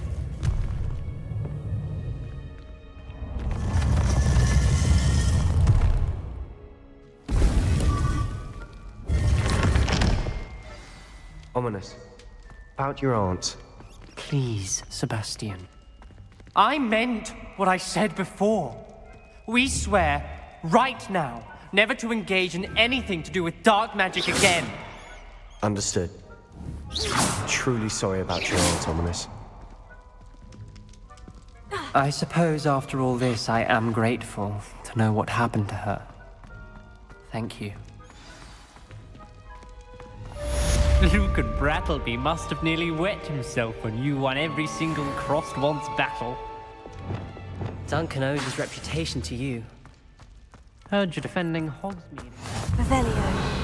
Speaker 3: Ominous. About your aunt.
Speaker 14: Please, Sebastian. I meant what I said before. We swear, right now, never to engage in anything to do with dark magic again.
Speaker 3: Understood. Truly sorry about your aunt, Ominous.
Speaker 14: I suppose after all this, I am grateful to know what happened to her. Thank you. Lucan Brattleby must have nearly wet himself when you won every single crossed once battle. Duncan owes his reputation to you. Heard you're defending Hogsmeade.
Speaker 2: Revelio.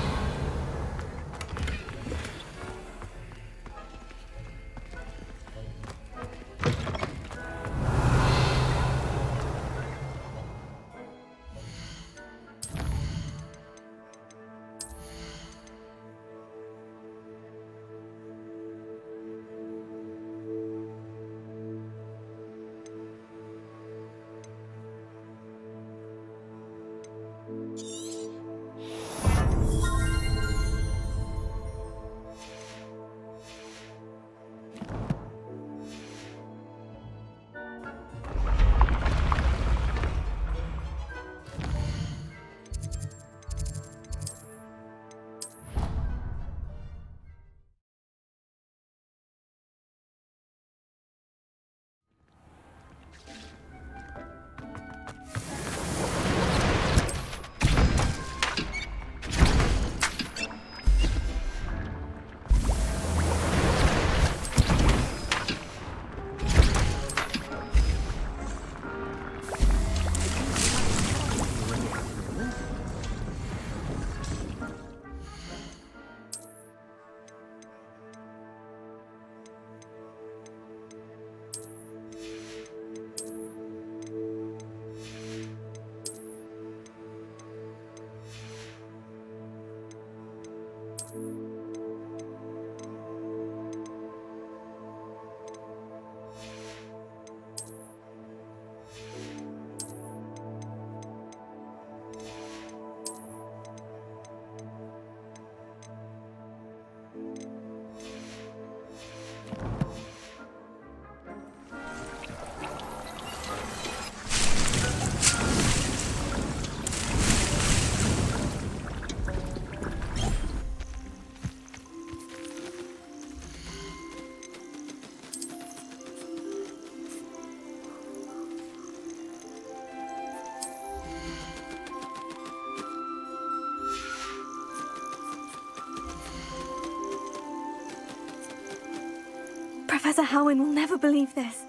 Speaker 2: Professor Howin will never believe this.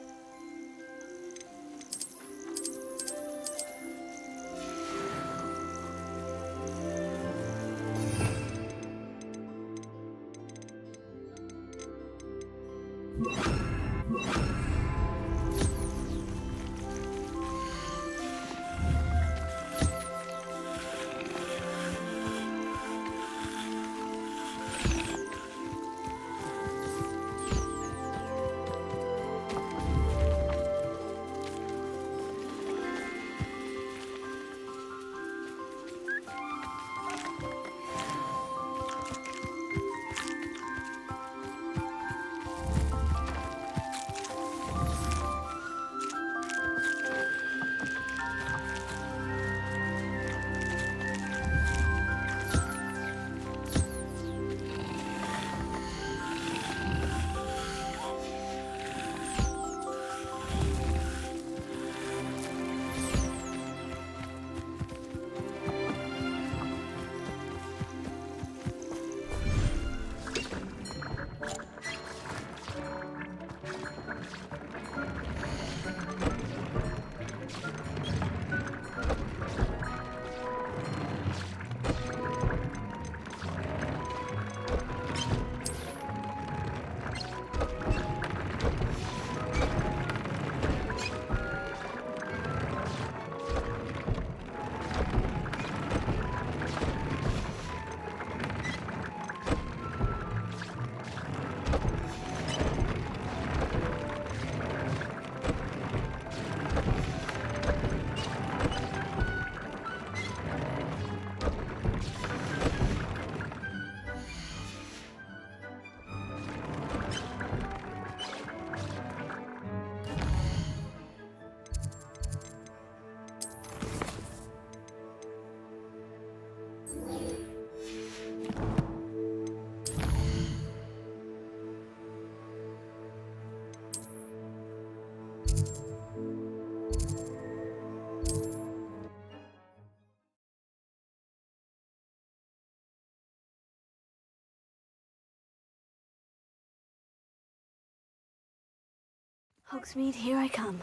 Speaker 2: Hogsmeade, here I come.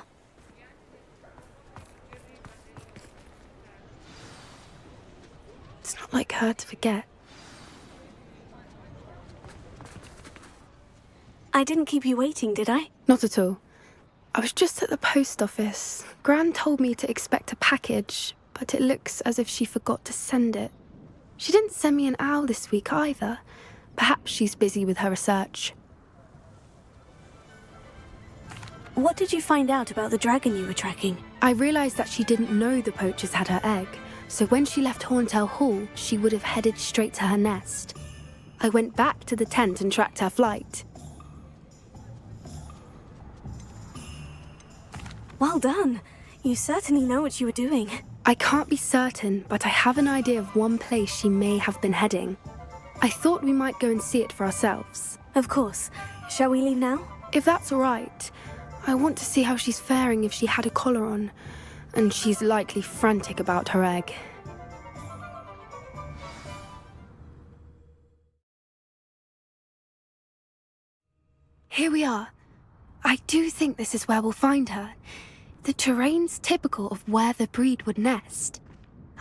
Speaker 11: It's not like her to forget.
Speaker 2: I didn't keep you waiting, did I?
Speaker 11: Not at all. I was just at the post office. Gran told me to expect a package, but it looks as if she forgot to send it. She didn't send me an owl this week either. Perhaps she's busy with her research.
Speaker 2: What did you find out about the dragon you were tracking?
Speaker 11: I realized that she didn't know the poachers had her egg, so when she left Horntail Hall, she would have headed straight to her nest. I went back to the tent and tracked her flight.
Speaker 2: Well done. You certainly know what you were doing.
Speaker 11: I can't be certain, but I have an idea of one place she may have been heading. I thought we might go and see it for ourselves.
Speaker 2: Of course. Shall we leave now?
Speaker 11: If that's all right. I want to see how she's faring if she had a collar on, and she's likely frantic about her egg. Here we are. I do think this is where we'll find her. The terrain's typical of where the breed would nest.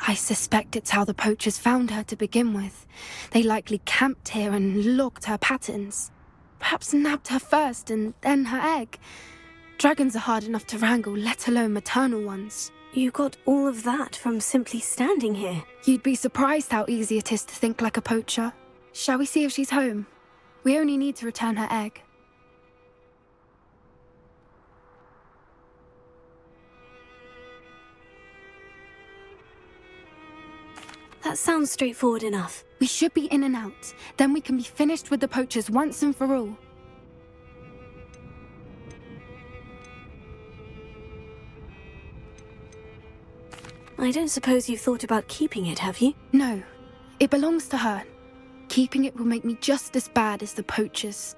Speaker 11: I suspect it's how the poachers found her to begin with. They likely camped here and logged her patterns. Perhaps nabbed her first and then her egg. Dragons are hard enough to wrangle, let alone maternal ones.
Speaker 2: You got all of that from simply standing here.
Speaker 11: You'd be surprised how easy it is to think like a poacher. Shall we see if she's home? We only need to return her egg.
Speaker 2: That sounds straightforward enough.
Speaker 11: We should be in and out. Then we can be finished with the poachers once and for all.
Speaker 2: I don't suppose you've thought about keeping it, have you?
Speaker 11: No. It belongs to her. Keeping it will make me just as bad as the poachers.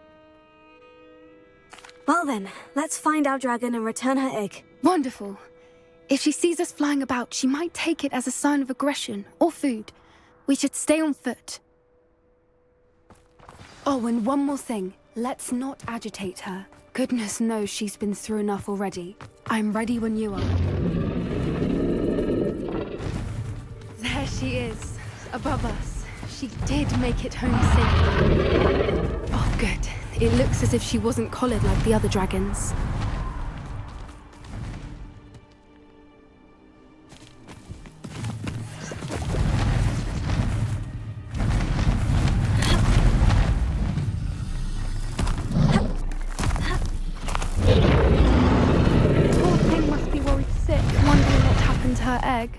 Speaker 2: Well then, let's find our dragon and return her egg.
Speaker 11: Wonderful. If she sees us flying about, she might take it as a sign of aggression or food. We should stay on foot. Oh, and one more thing. Let's not agitate her. Goodness knows she's been through enough already. I'm ready when you are. There she is, above us. She did make it home safely. Oh, good. It looks as if she wasn't collared like the other dragons. Her egg.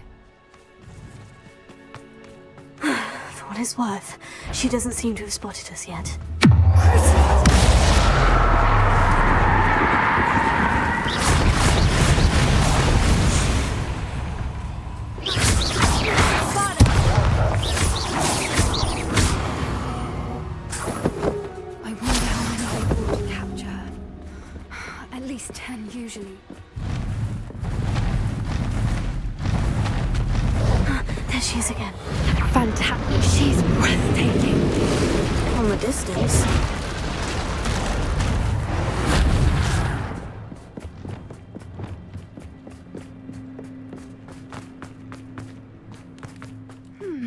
Speaker 2: For what it's worth, she doesn't seem to have spotted us yet.
Speaker 11: I wonder how many they brought to capture her. At least 10 usually.
Speaker 2: There she is again.
Speaker 11: Fantastic. She's breathtaking.
Speaker 2: From the distance.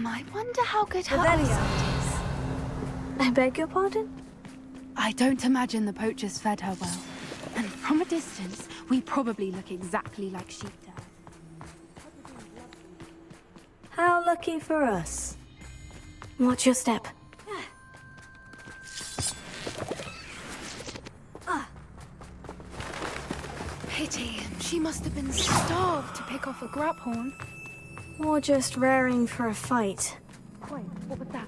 Speaker 11: I wonder how good her
Speaker 2: Revelio.
Speaker 11: eyesight is.
Speaker 2: I beg your pardon?
Speaker 11: I don't imagine the poachers fed her well. And from a distance, we probably look exactly like sheep to her.
Speaker 2: How lucky for us. Watch your step.
Speaker 11: Pity. She must have been starved to pick off a graphorn.
Speaker 2: Or just raring for a fight.
Speaker 11: Wait, what was that?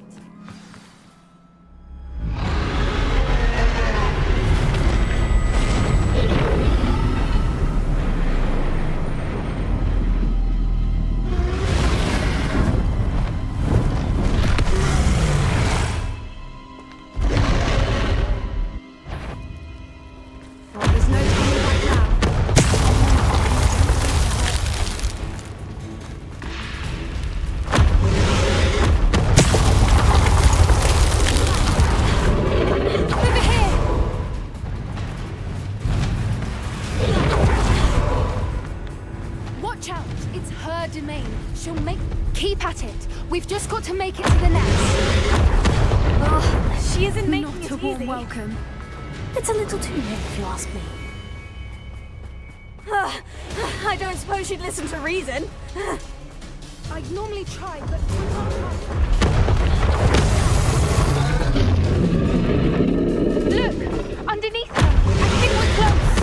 Speaker 11: We've just got to make it to the nest.
Speaker 2: Oh, she isn't making
Speaker 11: Not
Speaker 2: it
Speaker 11: a warm
Speaker 2: easy.
Speaker 11: welcome.
Speaker 2: It's a little too late if you ask me. I don't suppose she'd listen to reason.
Speaker 11: I'd normally try, but... Look! Underneath her! I think we're close!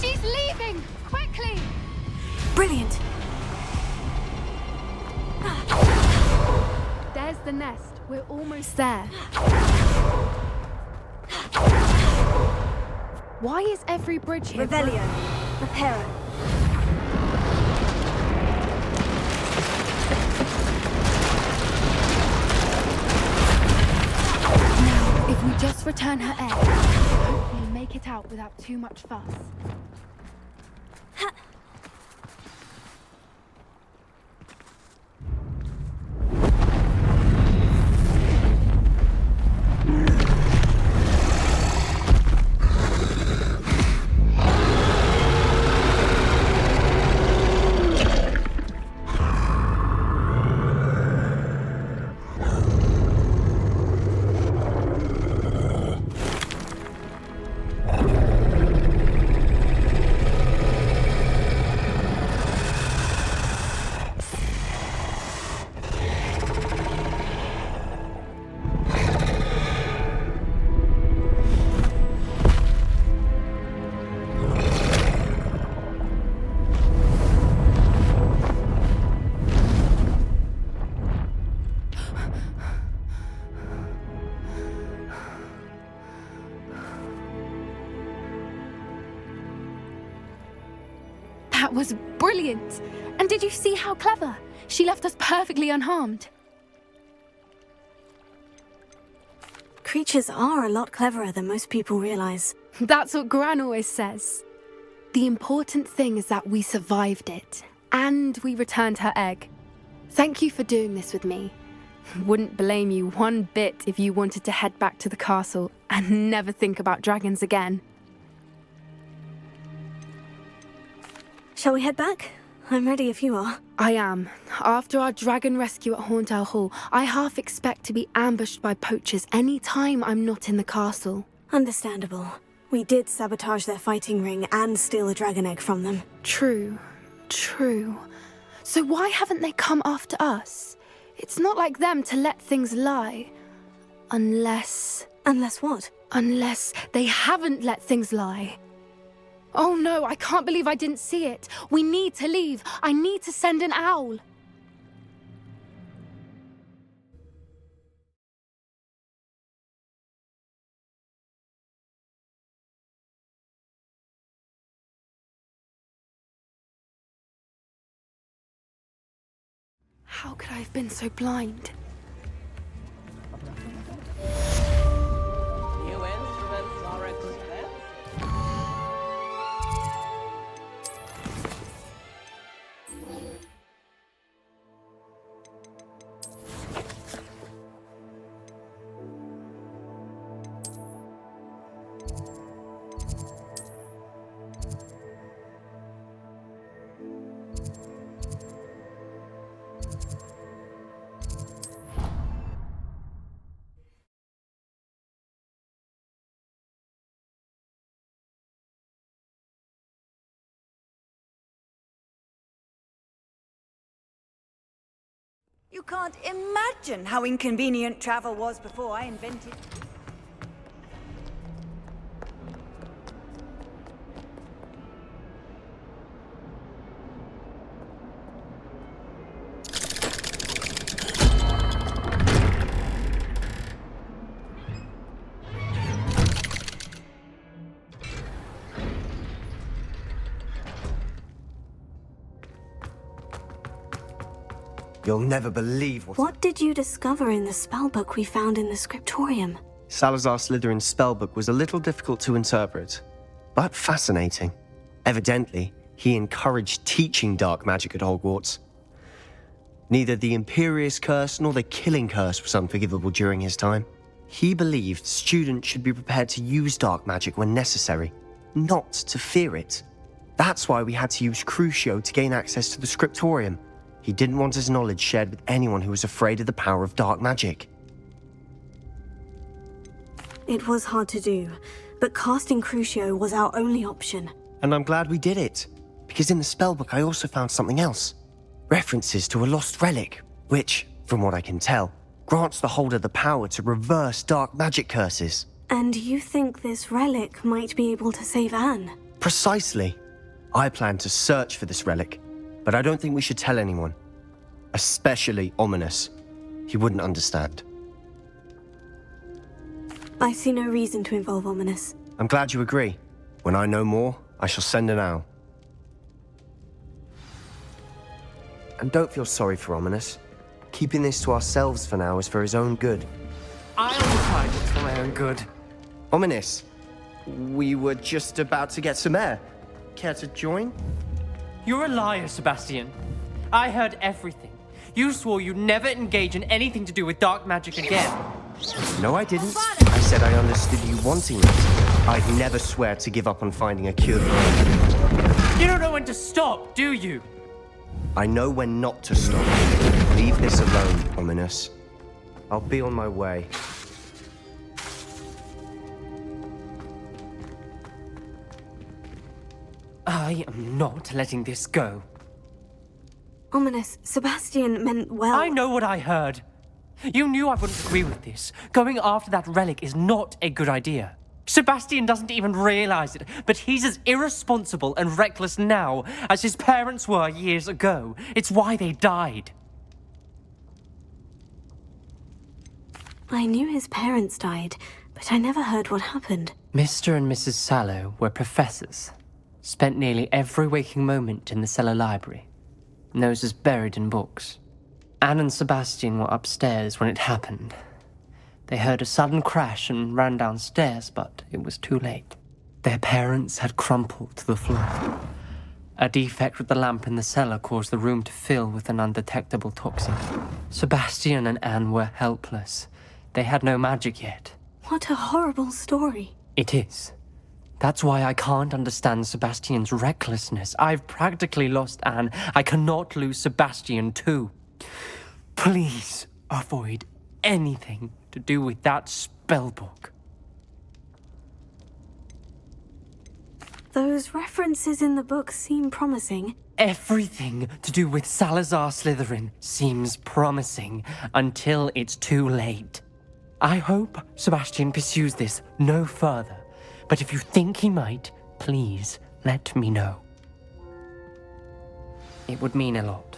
Speaker 11: She's leaving! Quickly!
Speaker 2: Brilliant!
Speaker 11: There's the nest. We're almost there. Why is every bridge here?
Speaker 2: Revelio. Reparo.
Speaker 11: Now, if we just return her egg, we'll hopefully make it out without too much fuss. That was brilliant! And did you see how clever? She left us perfectly unharmed.
Speaker 2: Creatures are a lot cleverer than most people realize.
Speaker 11: That's what Gran always says. The important thing is that we survived it, and we returned her egg. Thank you for doing this with me. Wouldn't blame you one bit if you wanted to head back to the castle and never think about dragons again.
Speaker 2: Shall we head back? I'm ready if you are.
Speaker 11: I am. After our dragon rescue at Horntail Hall, I half expect to be ambushed by poachers any time I'm not in the castle.
Speaker 2: Understandable. We did sabotage their fighting ring and steal a dragon egg from them.
Speaker 11: True. So why haven't they come after us? It's not like them to let things lie. Unless...
Speaker 2: Unless what?
Speaker 11: Unless they haven't let things lie. Oh no, I can't believe I didn't see it. We need to leave. I need to send an owl. How could I have been so blind?
Speaker 14: New instruments are expensive.
Speaker 1: You can't imagine how inconvenient travel was before I invented...
Speaker 3: You'll never believe
Speaker 2: What did you discover in the spellbook we found in the scriptorium?
Speaker 3: Salazar Slytherin's spellbook was a little difficult to interpret, but fascinating. Evidently, he encouraged teaching dark magic at Hogwarts. Neither the Imperious Curse nor the Killing Curse was unforgivable during his time. He believed students should be prepared to use dark magic when necessary, not to fear it. That's why we had to use Crucio to gain access to the scriptorium. He didn't want his knowledge shared with anyone who was afraid of the power of dark magic.
Speaker 2: It was hard to do, but casting Crucio was our only option.
Speaker 3: And I'm glad we did it, because in the spellbook I also found something else. References to a lost relic, which, from what I can tell, grants the holder the power to reverse dark magic curses.
Speaker 2: And you think this relic might be able to save Anne?
Speaker 3: Precisely. I plan to search for this relic, but I don't think we should tell anyone. Especially Ominous. He wouldn't understand.
Speaker 2: I see no reason to involve Ominous.
Speaker 3: I'm glad you agree. When I know more, I shall send an owl. And don't feel sorry for Ominous. Keeping this to ourselves for now is for his own good.
Speaker 14: I'll decide it's for my own good.
Speaker 3: Ominous, we were just about to get some air. Care to join?
Speaker 14: You're a liar, Sebastian. I heard everything. You swore you'd never engage in anything to do with dark magic again.
Speaker 3: No, I didn't. I said I understood you wanting it. I'd never swear to give up on finding a cure.
Speaker 14: You don't know when to stop, do you?
Speaker 3: I know when not to stop. Leave this alone, Ominous. I'll be on my way.
Speaker 14: I am not letting this go.
Speaker 2: Ominous, Sebastian meant well.
Speaker 14: I know what I heard. You knew I wouldn't agree with this. Going after that relic is not a good idea. Sebastian doesn't even realize it, but he's as irresponsible and reckless now as his parents were years ago. It's why they died.
Speaker 2: I knew his parents died, but I never heard what happened.
Speaker 14: Mr. and Mrs. Sallow were professors. Spent nearly every waking moment in the cellar library. Noses buried in books. Anne and Sebastian were upstairs when it happened. They heard a sudden crash and ran downstairs, but it was too late. Their parents had crumpled to the floor. A defect with the lamp in the cellar caused the room to fill with an undetectable toxin. Sebastian and Anne were helpless. They had no magic yet.
Speaker 2: What a horrible story.
Speaker 14: It is. That's why I can't understand Sebastian's recklessness. I've practically lost Anne. I cannot lose Sebastian too. Please avoid anything to do with that spellbook.
Speaker 2: Those references in the book seem promising.
Speaker 14: Everything to do with Salazar Slytherin seems promising until it's too late. I hope Sebastian pursues this no further, but if you think he might, please let me know. It would mean a lot.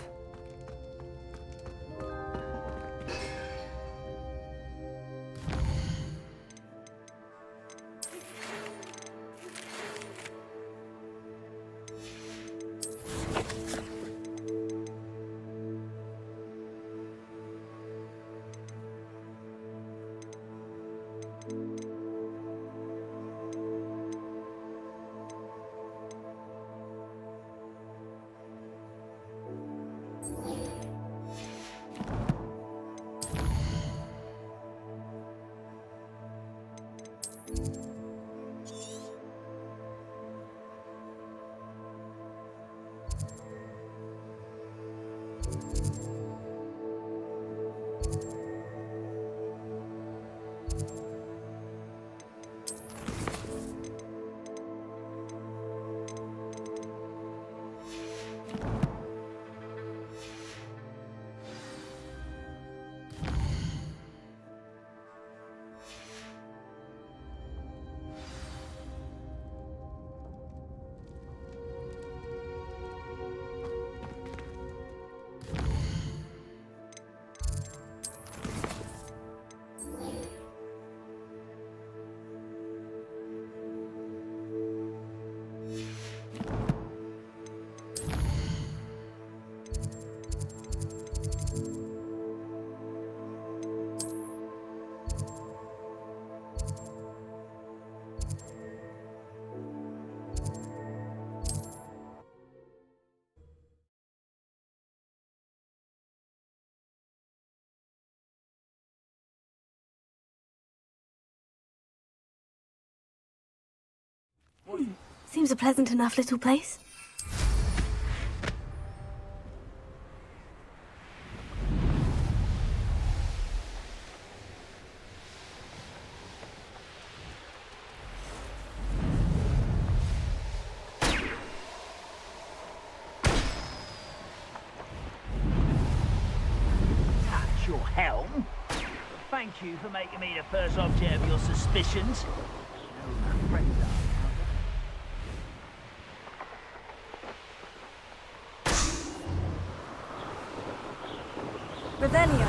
Speaker 2: Seems a pleasant enough little place.
Speaker 15: Touch your helm? Thank you for making me the first object of your suspicions. You know who my friends are.
Speaker 1: Revelio.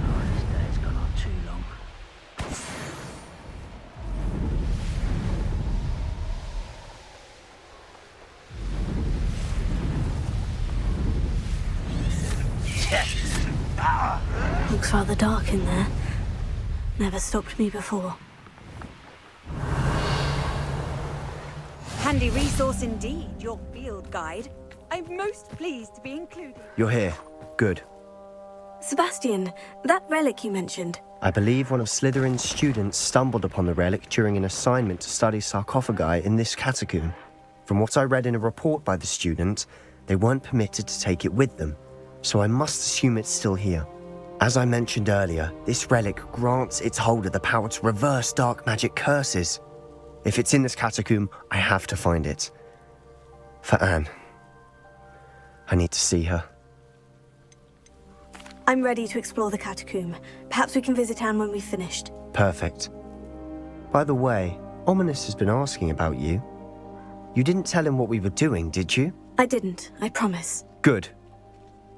Speaker 15: Oh, this day's gone on too long.
Speaker 2: Looks rather dark in there. Never stopped me before.
Speaker 1: Handy resource indeed, your field guide. I'm most pleased to be included.
Speaker 3: You're here. Good.
Speaker 2: Sebastian, that relic you mentioned.
Speaker 3: I believe one of Slytherin's students stumbled upon the relic during an assignment to study sarcophagi in this catacomb. From what I read in a report by the student, they weren't permitted to take it with them, so I must assume it's still here. As I mentioned earlier, this relic grants its holder the power to reverse dark magic curses. If it's in this catacomb, I have to find it. For Anne. I need to see her.
Speaker 2: I'm ready to explore the catacomb. Perhaps we can visit Anne when we've finished.
Speaker 3: Perfect. By the way, Ominous has been asking about you. You didn't tell him what we were doing, did you?
Speaker 2: I didn't, I promise.
Speaker 3: Good.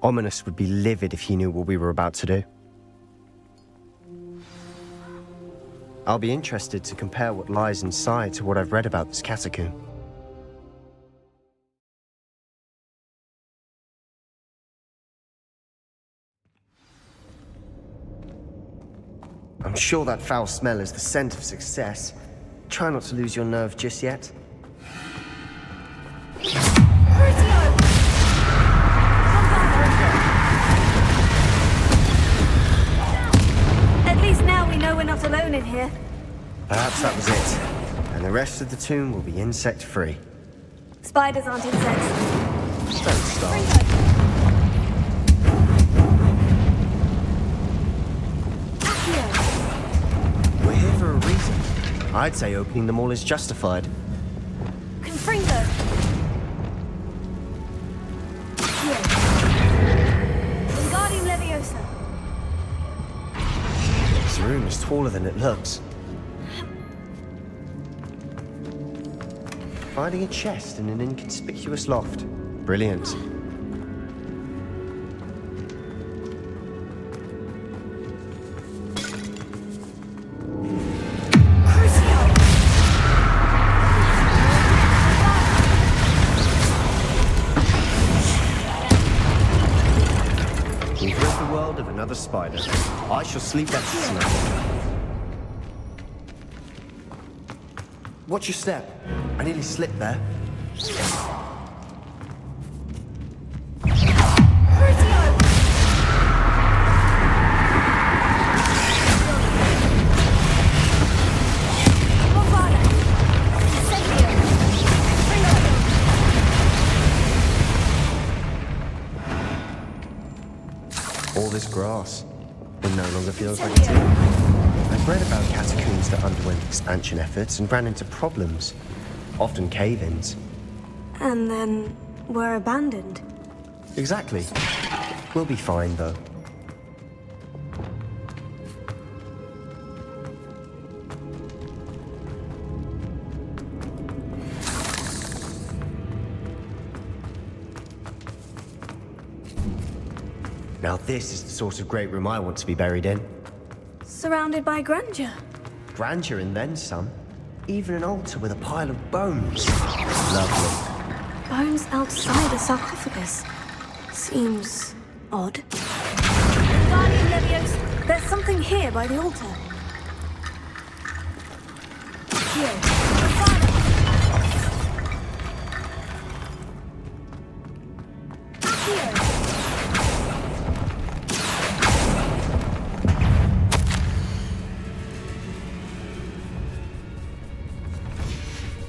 Speaker 3: Ominous would be livid if he knew what we were about to do. I'll be interested to compare what lies inside to what I've read about this catacomb. I'm sure that foul smell is the scent of success. Try not to lose your nerve just yet.
Speaker 2: At least now we know when in here.
Speaker 3: Perhaps that was it. And the rest of the tomb will be insect-free.
Speaker 2: Spiders aren't insects.
Speaker 3: Don't start. We're here for a reason. I'd say opening them all is justified.
Speaker 2: Confringo. Wingardium Leviosa.
Speaker 3: This room is taller than it looks. Finding a chest in an inconspicuous loft. Brilliant. We've rid the world of another spider. I shall sleep better tonight. Watch your step. I nearly slipped there. All this grass. It no longer feels like it's here. I've read about catacombs that underwent expansion efforts and ran into problems. Often cave-ins.
Speaker 2: And then were abandoned.
Speaker 3: Exactly. We'll be fine, though. Now this is the sort of great room I want to be buried in.
Speaker 2: Surrounded by grandeur.
Speaker 3: Grandeur and then some. Even an altar with a pile of bones. Lovely.
Speaker 2: Bones outside a sarcophagus. Seems odd. Wingardium Leviosa. There's something here by the altar. Here.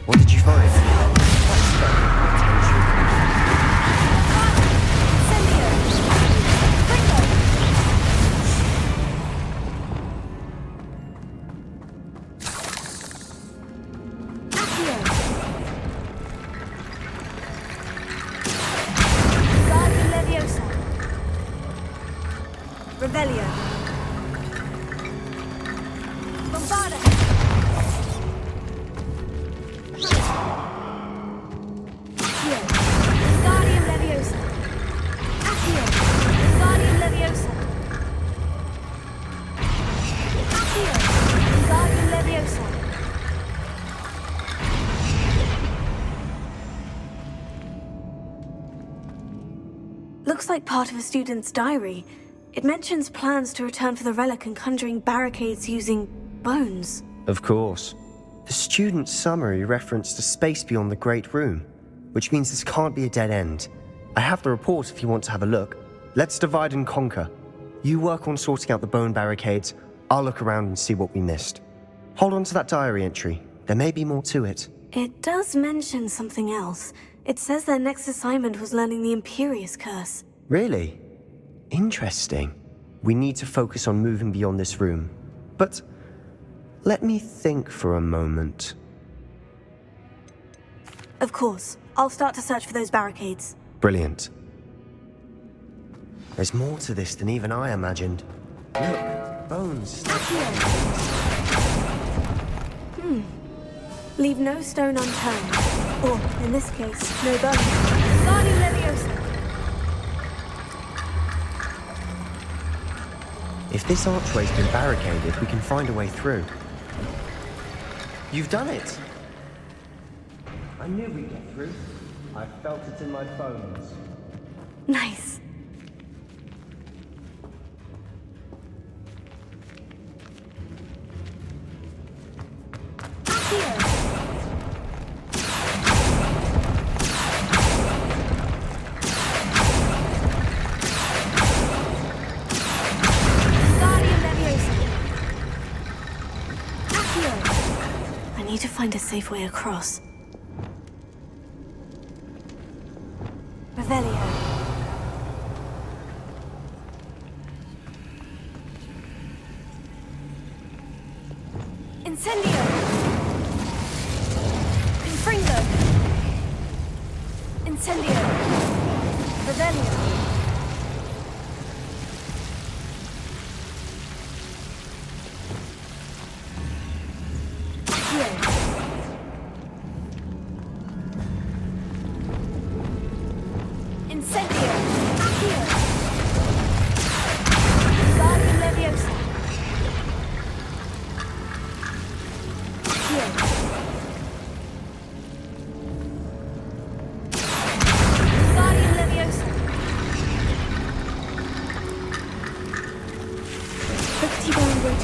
Speaker 3: What did you find?
Speaker 2: Revelio. Bombarda. Accio. Wingardium Leviosa. Accio. Wingardium Leviosa. Accio. Wingardium Leviosa. Looks like part of a student's diary. It mentions plans to return for the relic and conjuring barricades using bones.
Speaker 3: Of course. The student's summary referenced a space beyond the Great Room, which means this can't be a dead end. I have the report if you want to have a look. Let's divide and conquer. You work on sorting out the bone barricades. I'll look around and see what we missed. Hold on to that diary entry. There may be more to it.
Speaker 2: It does mention something else. It says their next assignment was learning the Imperious Curse.
Speaker 3: Really? Interesting. We need to focus on moving beyond this room. But let me think for a moment.
Speaker 2: Of course. I'll start to search for those barricades.
Speaker 3: Brilliant. There's more to this than even I imagined. Look, bones.
Speaker 2: Leave no stone unturned. Or, in this case, no bone. Wingardium Leviosa.
Speaker 3: If this archway's been barricaded, we can find a way through. You've done it! I knew we'd get through. I felt it in my bones.
Speaker 2: Nice. find a safe way across. Revelio. Incendio. Confringo. Incendio. Revelio.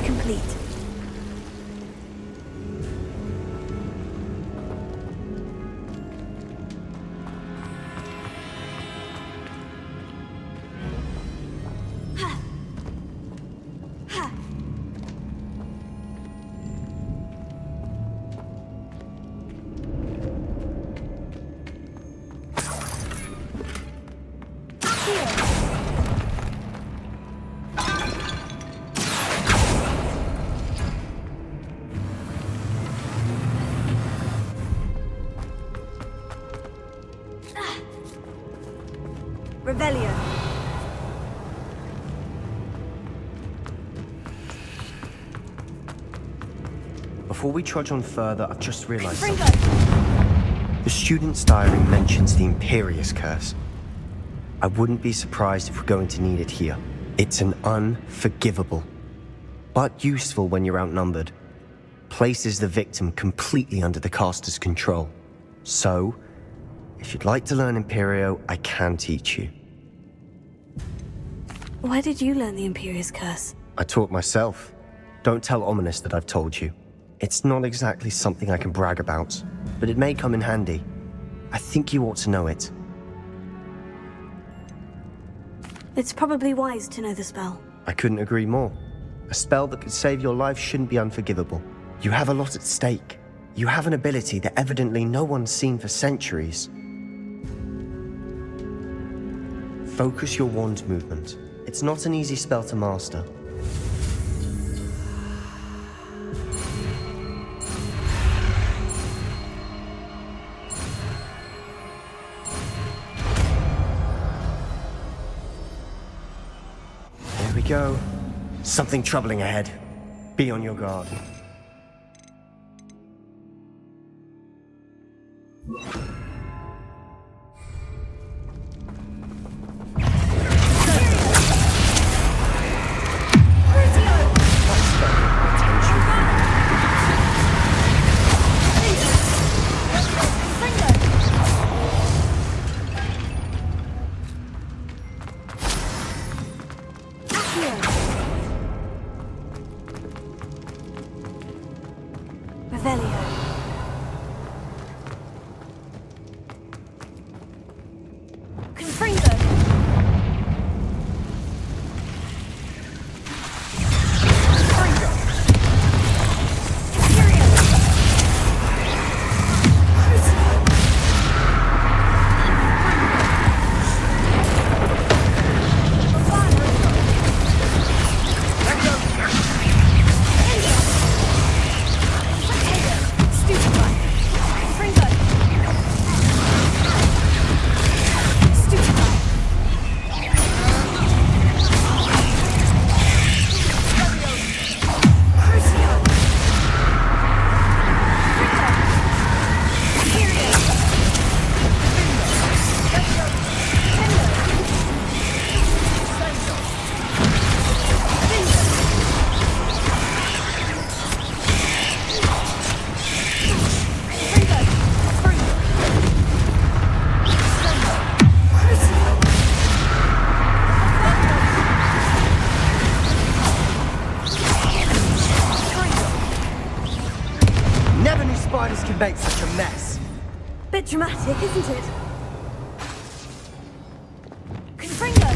Speaker 2: Complete. Revelio.
Speaker 3: Before we trudge on further, I've just realized
Speaker 2: Fringo.
Speaker 3: The student's diary mentions the Imperious Curse. I wouldn't be surprised if we're going to need it here. It's an unforgivable, but useful when you're outnumbered. Places the victim completely under the caster's control. So, if you'd like to learn Imperio, I can teach you.
Speaker 2: Where did you learn the Imperious Curse?
Speaker 3: I taught myself. Don't tell Ominous that I've told you. It's not exactly something I can brag about, but it may come in handy. I think you ought to know it.
Speaker 2: It's probably wise to know the spell.
Speaker 3: I couldn't agree more. A spell that could save your life shouldn't be unforgivable. You have a lot at stake. You have an ability that evidently no one's seen for centuries. Focus your wand movement. It's not an easy spell to master. There we go. Something troubling ahead. Be on your guard. Make such a mess.
Speaker 2: Bit dramatic, isn't it? Confringo!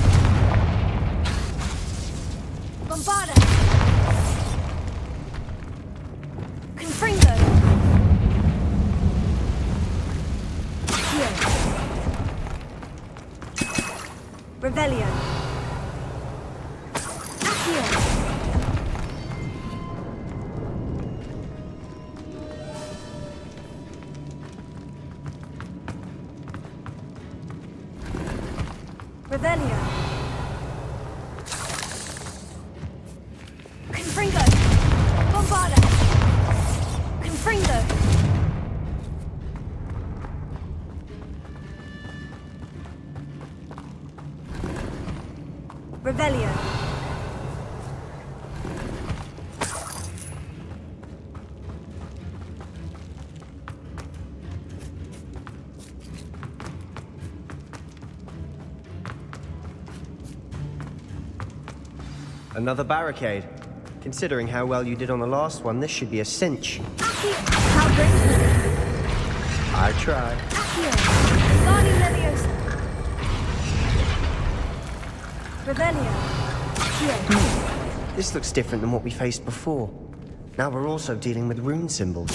Speaker 2: Bombarda! Confringo! Revelio. Accio. Revelio. Confringo. Bombarda. Confringo. Revelio.
Speaker 3: Another barricade. Considering how well you did on the last one, this should be a cinch.
Speaker 2: How great.
Speaker 3: I tried.
Speaker 2: Accio. Guardian Leviosa. Revelio. Accio.
Speaker 3: This looks different than what we faced before. Now we're also dealing with rune symbols.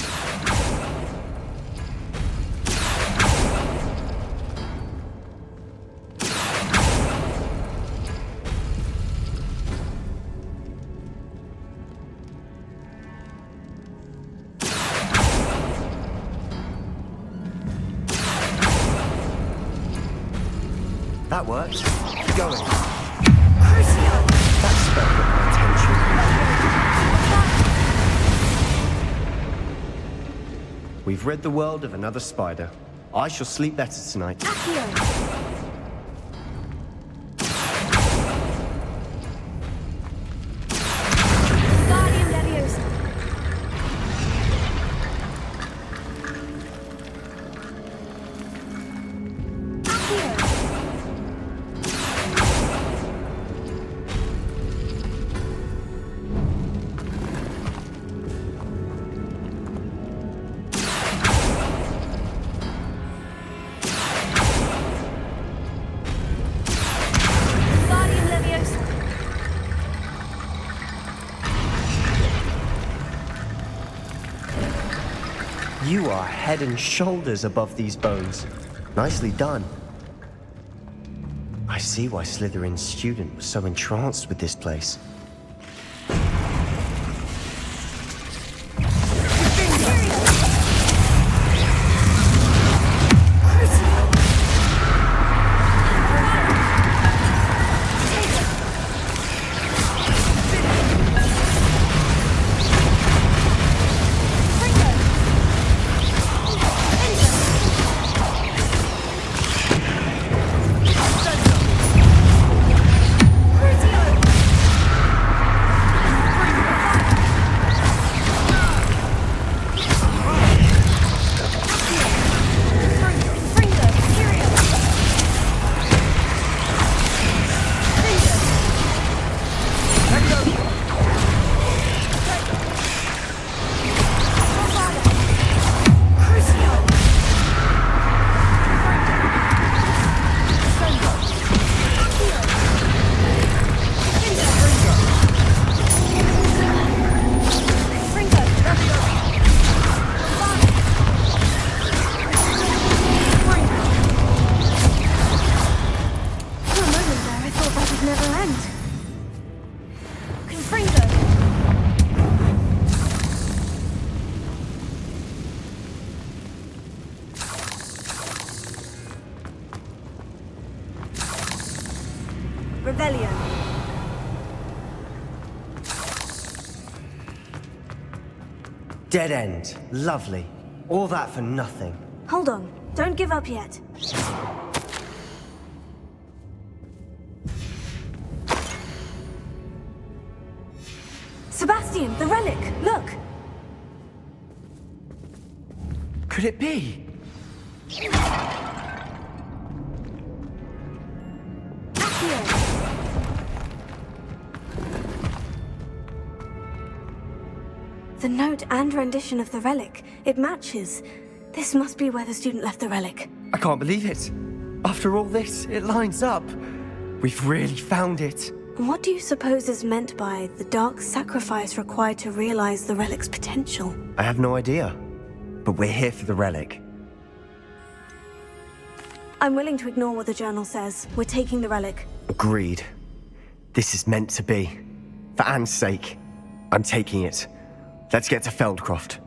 Speaker 3: That worked. Keep going.
Speaker 2: Crucio.
Speaker 3: That spell got my attention. We've rid the world of another spider. I shall sleep better tonight.
Speaker 2: Accio. Guardian Leviosa. Accio. Guardian Leviosa.
Speaker 3: You are head and shoulders above these bones. Nicely done. I see why Slytherin's student was so entranced with this place.
Speaker 2: Rebellion.
Speaker 3: Dead end. Lovely. All that for nothing.
Speaker 2: Hold on. Don't give up yet. Sebastian, the relic! Look!
Speaker 3: Could it be?
Speaker 2: The note and rendition of the relic. It matches. This must be where the student left the relic.
Speaker 3: I can't believe it. After all this, it lines up. We've really found it.
Speaker 2: What do you suppose is meant by the dark sacrifice required to realize the relic's potential?
Speaker 3: I have no idea. But we're here for the relic.
Speaker 2: I'm willing to ignore what the journal says. We're taking the relic.
Speaker 3: Agreed. This is meant to be. For Anne's sake, I'm taking it. Let's get to Feldcroft.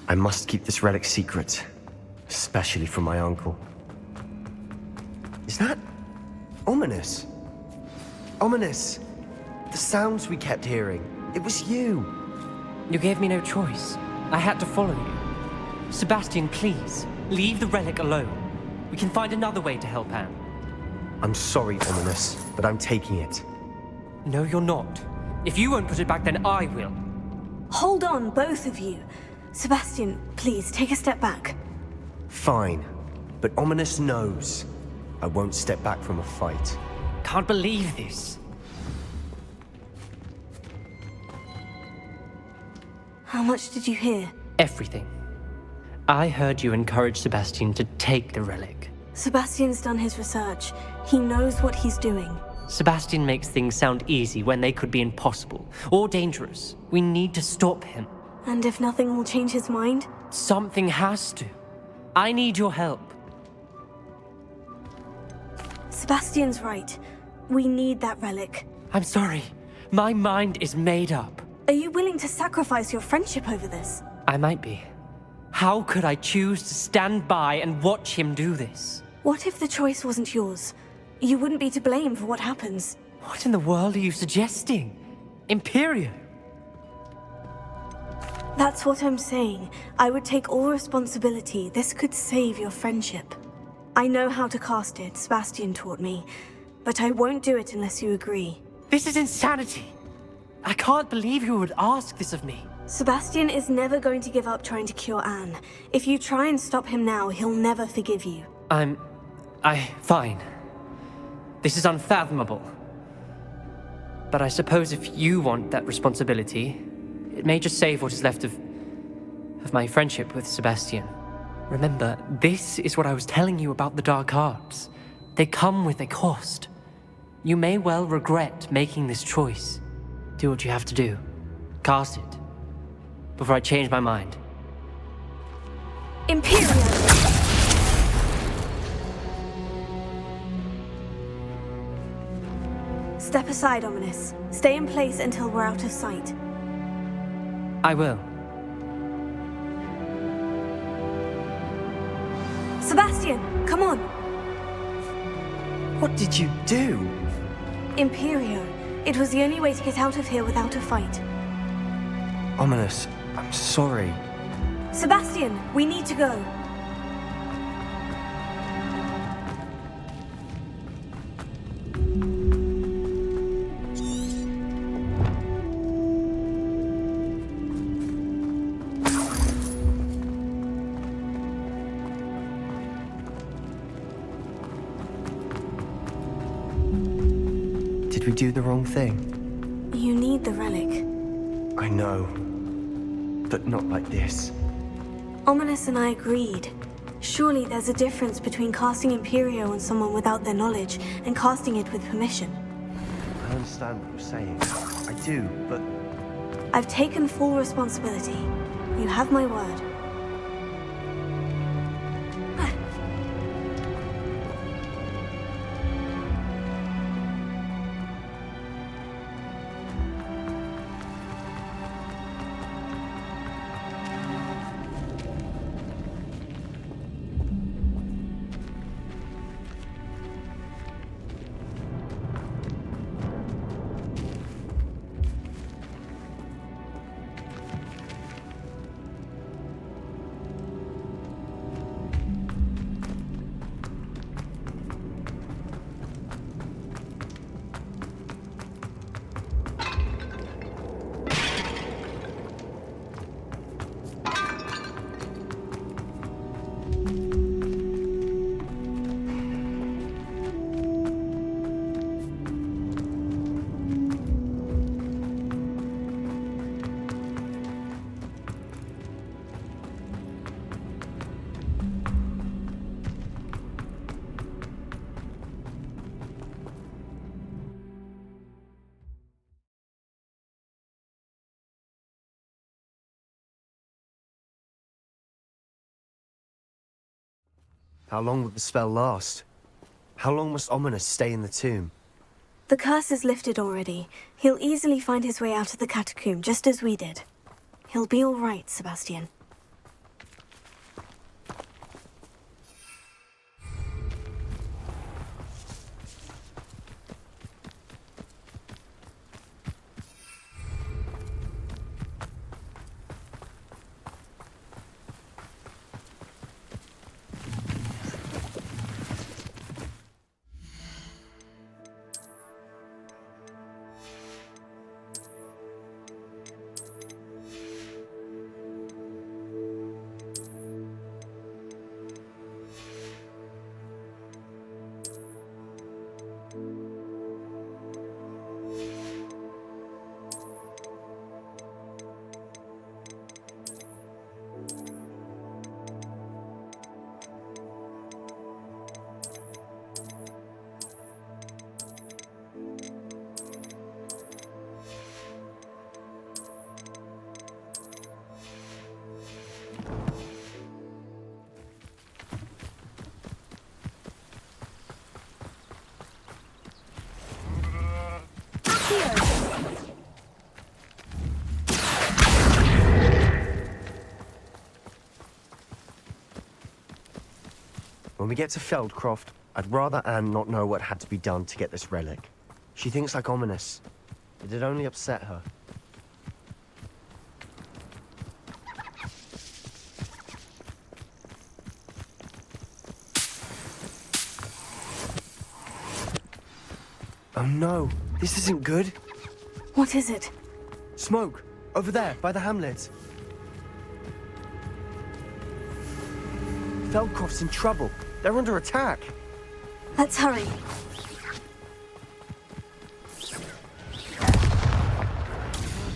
Speaker 3: I must keep this relic secret, especially from my uncle. Is that ominous? Ominous! The sounds we kept hearing. It was you.
Speaker 14: You gave me no choice. I had to follow you. Sebastian, please, leave the relic alone. We can find another way to help Anne.
Speaker 3: I'm sorry, Ominous, but I'm taking it.
Speaker 14: No, you're not. If you won't put it back, then I will.
Speaker 2: Hold on, both of you. Sebastian, please, take a step back.
Speaker 3: Fine, but Ominous knows I won't step back from a fight.
Speaker 14: Can't believe this.
Speaker 2: How much did you hear?
Speaker 14: Everything. I heard you encourage Sebastian to take the relic.
Speaker 2: Sebastian's done his research. He knows what he's doing.
Speaker 14: Sebastian makes things sound easy when they could be impossible or dangerous. We need to stop him.
Speaker 2: And if nothing will change his mind?
Speaker 14: Something has to. I need your help.
Speaker 2: Sebastian's right. We need that relic.
Speaker 14: I'm sorry. My mind is made up.
Speaker 2: Are you willing to sacrifice your friendship over this?
Speaker 14: I might be. How could I choose to stand by and watch him do this?
Speaker 2: What if the choice wasn't yours? You wouldn't be to blame for what happens.
Speaker 14: What in the world are you suggesting? Imperio?
Speaker 2: That's what I'm saying. I would take all responsibility. This could save your friendship. I know how to cast it, Sebastian taught me. But I won't do it unless you agree.
Speaker 14: This is insanity. I can't believe you would ask this of me.
Speaker 2: Sebastian is never going to give up trying to cure Anne. If you try and stop him now, he'll never forgive you.
Speaker 14: Fine. This is unfathomable. But I suppose if you want that responsibility, it may just save what is left of my friendship with Sebastian. Remember, this is what I was telling you about the dark arts. They come with a cost. You may well regret making this choice. Do what you have to do. Cast it. Before I change my mind.
Speaker 2: Imperio! Step aside, Ominous. Stay in place until we're out of sight.
Speaker 14: I will.
Speaker 2: Sebastian, come on!
Speaker 3: What did you do?
Speaker 2: Imperio. It was the only way to get out of here without a fight.
Speaker 3: Ominous, I'm sorry.
Speaker 2: Sebastian, we need to go.
Speaker 3: Did we do the wrong thing?
Speaker 2: You need the relic.
Speaker 3: I know. But not like this.
Speaker 2: Ominous and I agreed. Surely there's a difference between casting Imperio on someone without their knowledge and casting it with permission.
Speaker 3: I understand what you're saying. I do, but...
Speaker 2: I've taken full responsibility. You have my word.
Speaker 3: How long will the spell last? How long must Ominous stay in the tomb?
Speaker 2: The curse is lifted already. He'll easily find his way out of the catacomb, just as we did. He'll be all right, Sebastian.
Speaker 3: When we get to Feldcroft, I'd rather Anne not know what had to be done to get this relic. She thinks like Ominous. It'd only upset her. Oh no, this isn't good.
Speaker 2: What is it?
Speaker 3: Smoke, over there, by the hamlet. Feldcroft's in trouble. They're under attack.
Speaker 2: Let's hurry.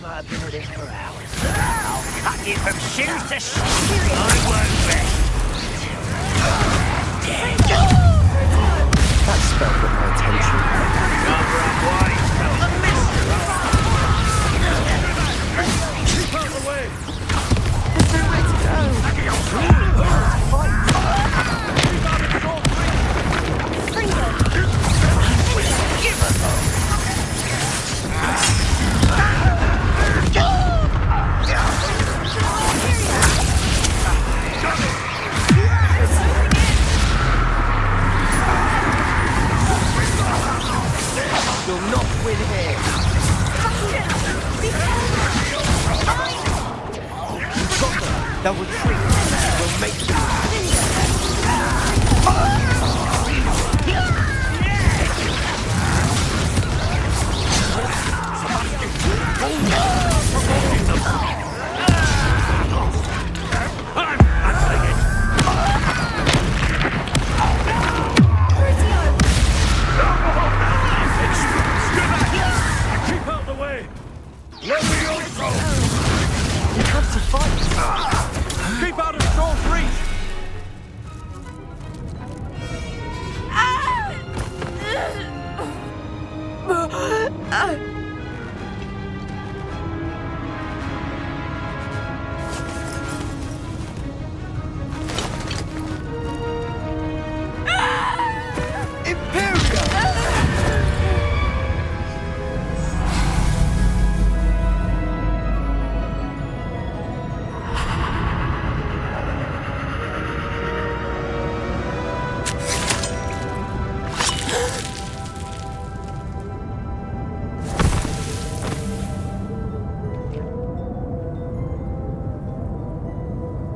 Speaker 15: I've been at this for hours. I'll cut you from shoes to shoes. I won't rest.
Speaker 3: That spell got my attention.
Speaker 15: Cover up wide,
Speaker 9: Keep out of the way!
Speaker 3: There's nowhere to go. You'll not win here. You've got them. They'll retreat. We'll make them.
Speaker 9: Keep out of the way! Let me also!
Speaker 3: You have to fight.
Speaker 9: Keep out of Saul's reach!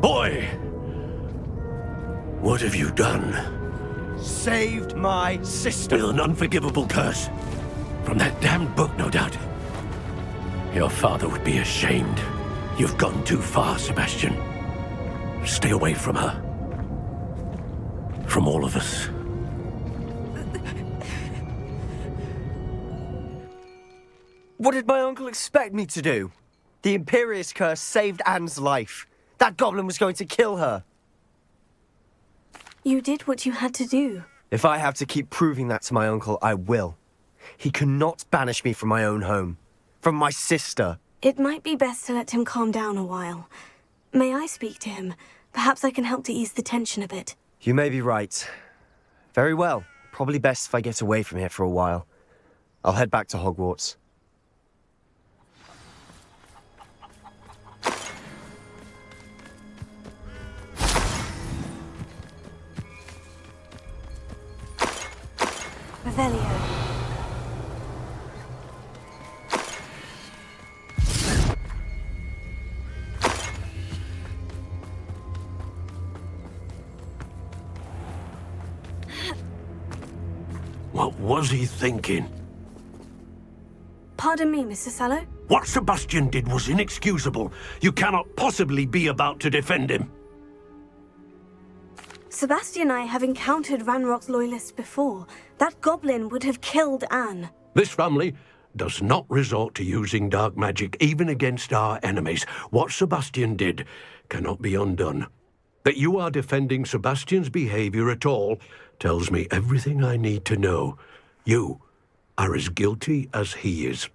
Speaker 13: Boy! What have you done?
Speaker 3: Saved my sister.
Speaker 13: With an unforgivable curse. From that damned book, no doubt. Your father would be ashamed. You've gone too far, Sebastian. Stay away from her. From all of us.
Speaker 3: What did my uncle expect me to do? The Imperious curse saved Anne's life. That goblin was going to kill her.
Speaker 2: You did what you had to do.
Speaker 3: If I have to keep proving that to my uncle, I will. He cannot banish me from my own home. From my sister.
Speaker 2: It might be best to let him calm down a while. May I speak to him? Perhaps I can help to ease the tension a bit.
Speaker 3: You may be right. Very well. Probably best if I get away from here for a while. I'll head back to Hogwarts.
Speaker 2: Revelio.
Speaker 9: What was he thinking?
Speaker 2: Pardon me, Mr. Sallow?
Speaker 9: What Sebastian did was inexcusable. You cannot possibly be about to defend him.
Speaker 2: Sebastian and I have encountered Ranrock's loyalists before. That goblin would have killed Anne.
Speaker 9: This family does not resort to using dark magic even against our enemies. What Sebastian did cannot be undone. That you are defending Sebastian's behavior at all tells me everything I need to know. You are as guilty as he is.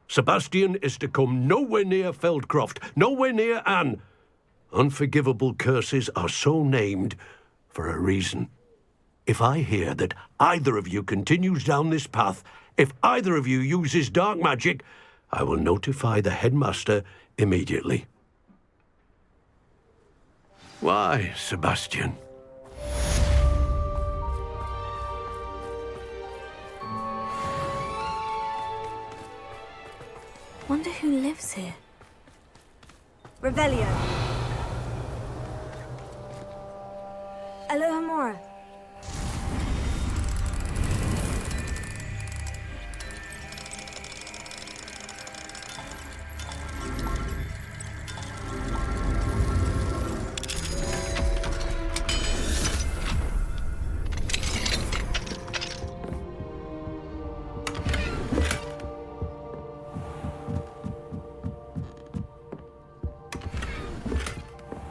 Speaker 9: Sebastian is to come nowhere near Feldcroft, nowhere near Anne. Unforgivable curses are so named for a reason. If I hear that either of you continues down this path, if either of you uses dark magic, I will notify the headmaster immediately. Why, Sebastian?
Speaker 2: Wonder who lives here. Revelio. Alohomora.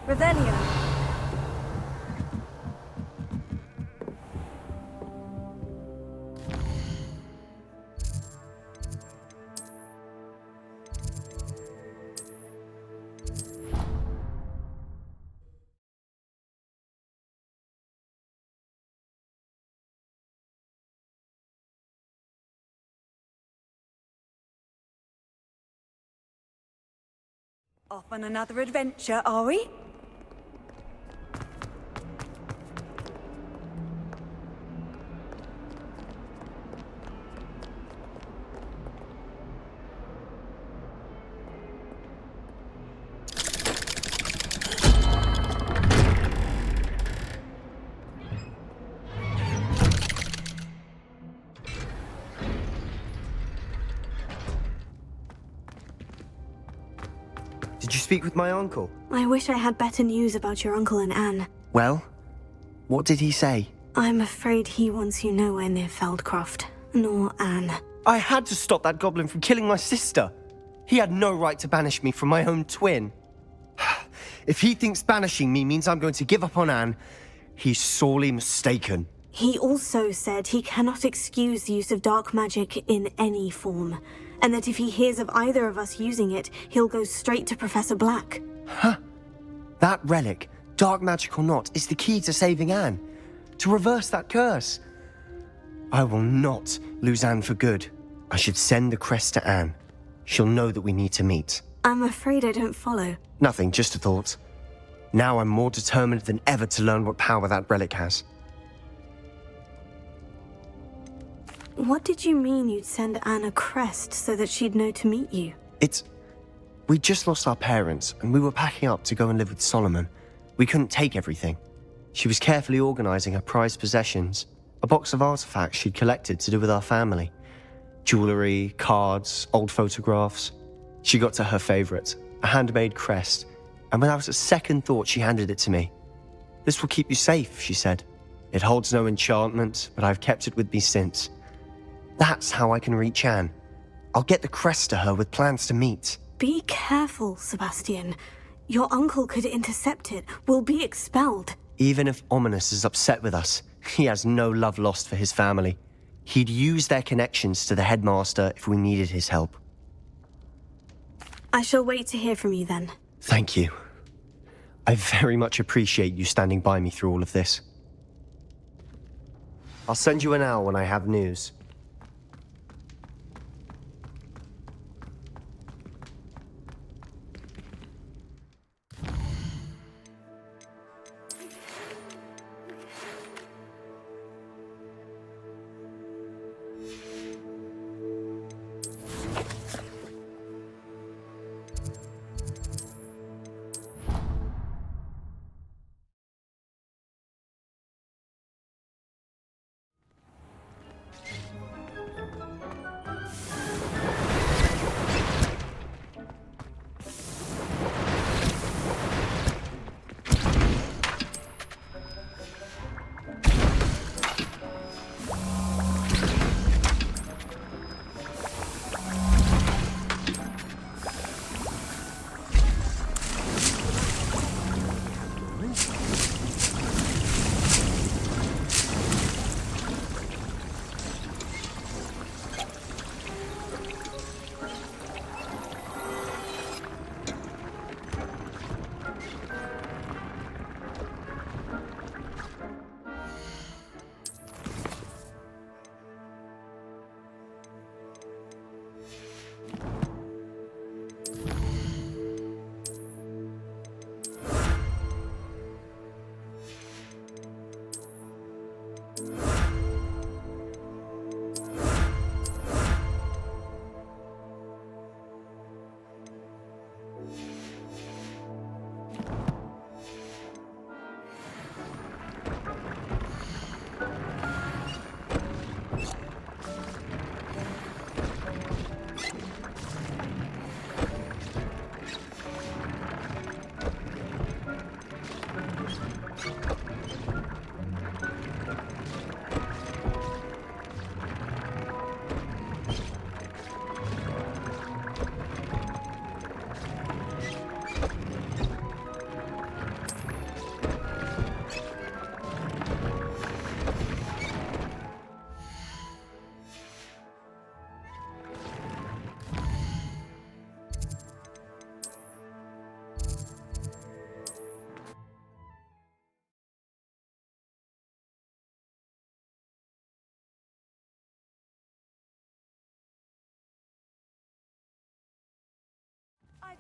Speaker 2: Revelio.
Speaker 1: Off on another adventure, are we?
Speaker 3: Did you speak with my uncle?
Speaker 2: I wish I had better news about your uncle and Anne.
Speaker 3: Well, what did he say?
Speaker 2: I'm afraid he wants you nowhere near Feldcroft, nor Anne.
Speaker 3: I had to stop that goblin from killing my sister. He had no right to banish me from my own twin. If he thinks banishing me means I'm going to give up on Anne, he's sorely mistaken.
Speaker 2: He also said he cannot excuse the use of dark magic in any form, and that if he hears of either of us using it, he'll go straight to Professor Black.
Speaker 3: Huh? That relic, dark magic or not, is the key to saving Anne. To reverse that curse. I will not lose Anne for good. I should send the crest to Anne. She'll know that we need to meet.
Speaker 2: I'm afraid I don't follow.
Speaker 3: Nothing, just a thought. Now I'm more determined than ever to learn what power that relic has.
Speaker 2: What did you mean you'd send Anne a crest so that she'd know to meet you?
Speaker 3: We just lost our parents, and we were packing up to go and live with Solomon. We couldn't take everything. She was carefully organizing her prized possessions, a box of artifacts she'd collected to do with our family. Jewelry, cards, old photographs. She got to her favorite, a handmade crest, and without a second thought she handed it to me. "This will keep you safe," she said. "It holds no enchantment, but I've kept it with me since. That's how I can reach Anne. I'll get the crest to her with plans to meet."
Speaker 2: Be careful, Sebastian. Your uncle could intercept it. We'll be expelled.
Speaker 3: Even if Ominous is upset with us, he has no love lost for his family. He'd use their connections to the headmaster if we needed his help.
Speaker 2: I shall wait to hear from you then.
Speaker 3: Thank you. I very much appreciate you standing by me through all of this. I'll send you an owl when I have news.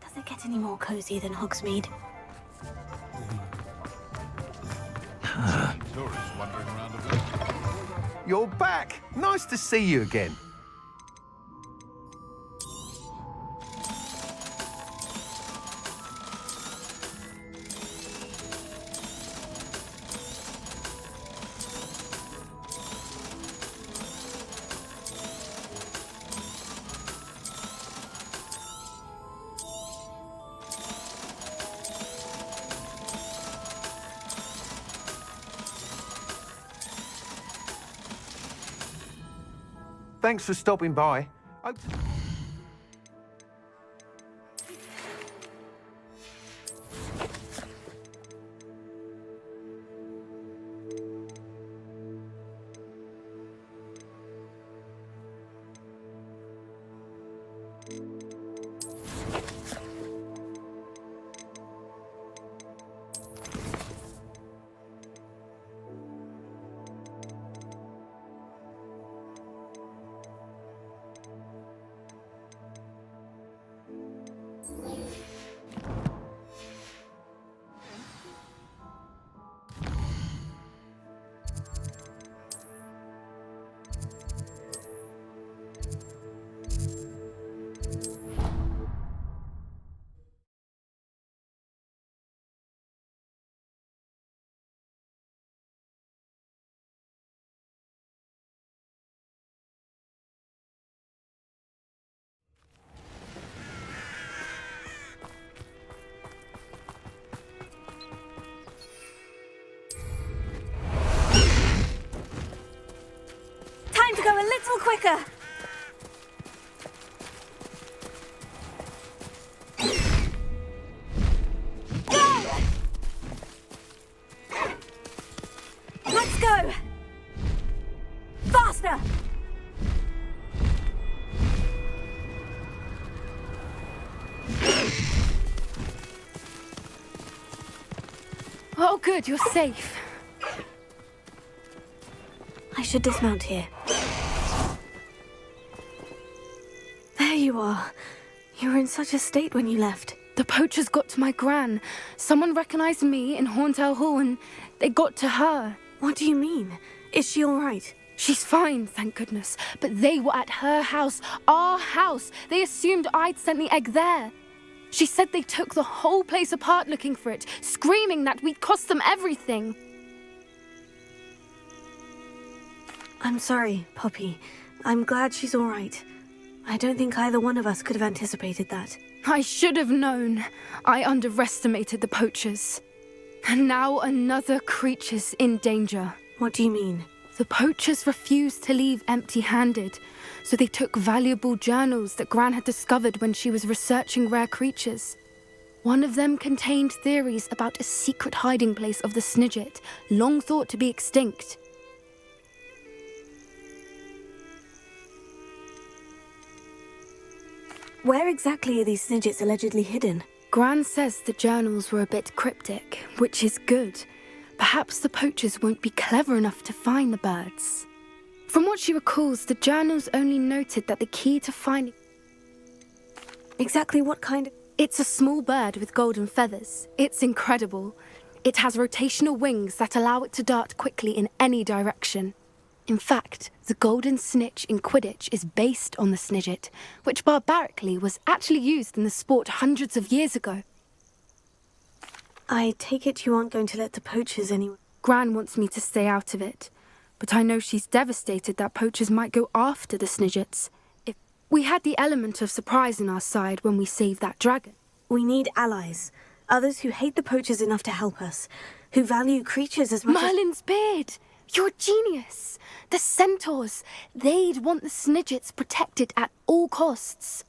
Speaker 2: Does it get any more cozy than Hogsmeade?
Speaker 4: You're back! Nice to see you again. Thanks for stopping by.
Speaker 2: Time to go a little quicker. Go! Let's go! Faster!
Speaker 11: Oh, good, you're safe.
Speaker 2: I should dismount here. There you are. You were in such a state when you left.
Speaker 11: The poachers got to my gran. Someone recognized me in Horntail Hall and they got to her.
Speaker 2: What do you mean? Is she all right?
Speaker 11: She's fine, thank goodness. But they were at her house, our house. They assumed I'd sent the egg there. She said they took the whole place apart looking for it, screaming that we'd cost them everything.
Speaker 2: I'm sorry, Poppy. I'm glad she's all right. I don't think either one of us could have anticipated that.
Speaker 11: I should have known. I underestimated the poachers. And now another creature's in danger.
Speaker 2: What do you mean?
Speaker 11: The poachers refused to leave empty-handed, so they took valuable journals that Gran had discovered when she was researching rare creatures. One of them contained theories about a secret hiding place of the Snidget, long thought to be extinct.
Speaker 2: Where exactly are these Snidgets allegedly hidden?
Speaker 11: Gran says the journals were a bit cryptic, which is good. Perhaps the poachers won't be clever enough to find the birds. From what she recalls, the journals only noted that the key to finding...
Speaker 2: Exactly what kind of...
Speaker 11: It's a small bird with golden feathers. It's incredible. It has rotational wings that allow it to dart quickly in any direction. In fact, the golden snitch in Quidditch is based on the Snidget, which barbarically was actually used in the sport hundreds of years ago.
Speaker 2: I take it you aren't going to let the poachers anyway.
Speaker 11: Gran wants me to stay out of it, but I know she's devastated that poachers might go after the Snidgets. If we had the element of surprise on our side when we saved that dragon.
Speaker 2: We need allies. Others who hate the poachers enough to help us. Who value creatures as much
Speaker 11: Merlin's beard! You're a genius! The centaurs! They'd want the Snidgets protected at all costs.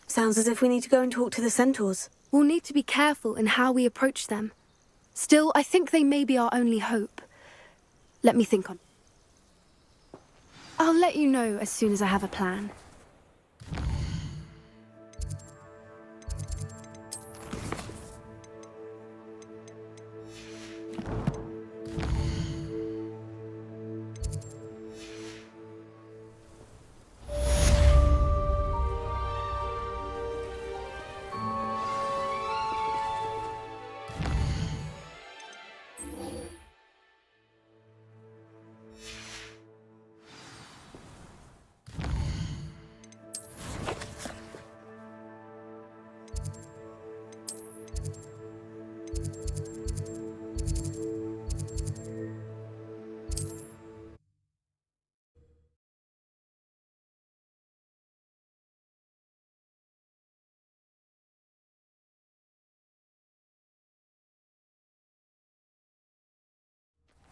Speaker 2: Sounds as if we need to go and talk to the centaurs.
Speaker 11: We'll need to be careful in how we approach them. Still, I think they may be our only hope. Let me think on it. I'll let you know as soon as I have a plan.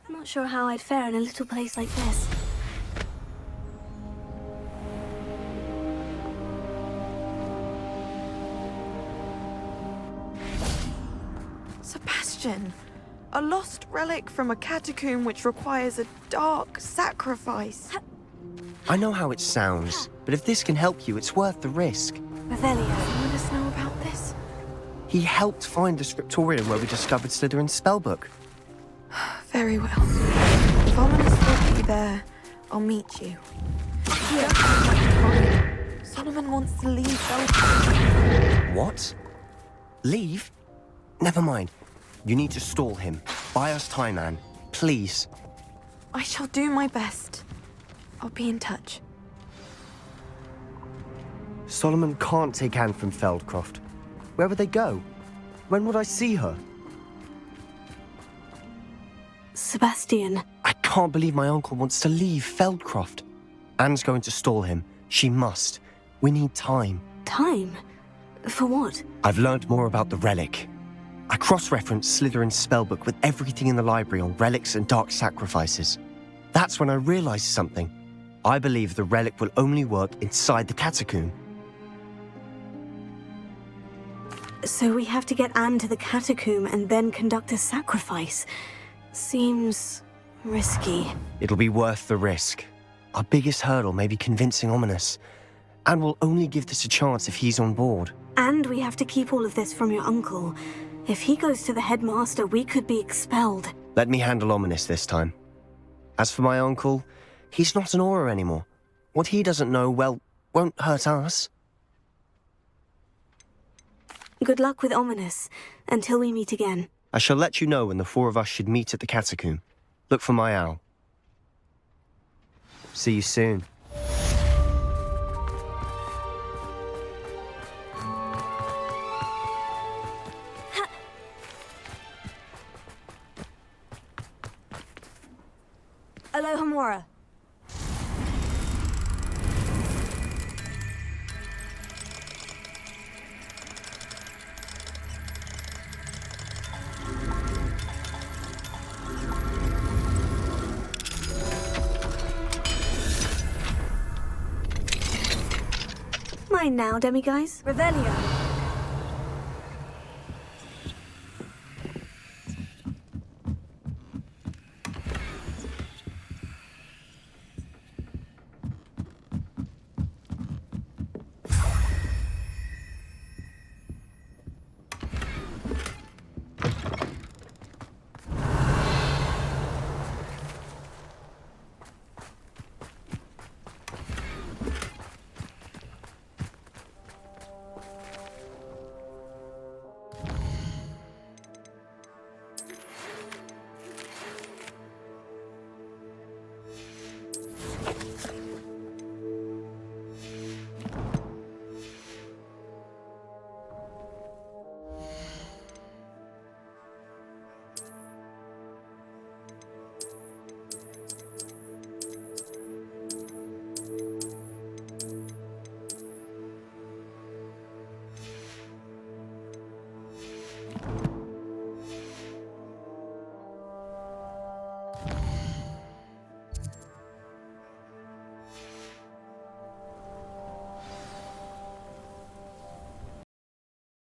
Speaker 2: I'm not sure how I'd fare in a little place like this.
Speaker 16: Sebastian, a lost relic from a catacomb which requires a dark sacrifice.
Speaker 3: I know how it sounds, but if this can help you, it's worth the risk.
Speaker 2: Revelio.
Speaker 16: You want us know about this?
Speaker 3: He helped find the scriptorium where we discovered Slytherin's spellbook.
Speaker 16: Very well. If Ominous will be there, I'll meet you. Here. Solomon wants to leave Belgium.
Speaker 3: What? Leave? Never mind. You need to stall him. Buy us time, Anne. Please.
Speaker 16: I shall do my best. I'll be in touch.
Speaker 3: Solomon can't take Anne from Feldcroft. Where would they go? When would I see her?
Speaker 2: Sebastian.
Speaker 3: I can't believe my uncle wants to leave Feldcroft. Anne's going to stall him. She must. We need time.
Speaker 2: Time? For what?
Speaker 3: I've learned more about the relic. I cross-referenced Slytherin's spellbook with everything in the library on relics and dark sacrifices. That's when I realized something. I believe the relic will only work inside the catacomb.
Speaker 2: So we have to get Anne to the catacomb and then conduct a sacrifice. Seems risky.
Speaker 3: It'll be worth the risk. Our biggest hurdle may be convincing Ominous. And we'll only give this a chance if he's on board.
Speaker 2: And we have to keep all of this from your uncle. If he goes to the headmaster, we could be expelled.
Speaker 3: Let me handle Ominous this time. As for my uncle, he's not an Auror anymore. What he doesn't know, well, won't hurt us.
Speaker 2: Good luck with Ominous, until we meet again.
Speaker 3: I shall let you know when the four of us should meet at the catacomb. Look for my owl. See you soon.
Speaker 2: Aloha Mora. Mine now, demiguise.
Speaker 1: Revelio.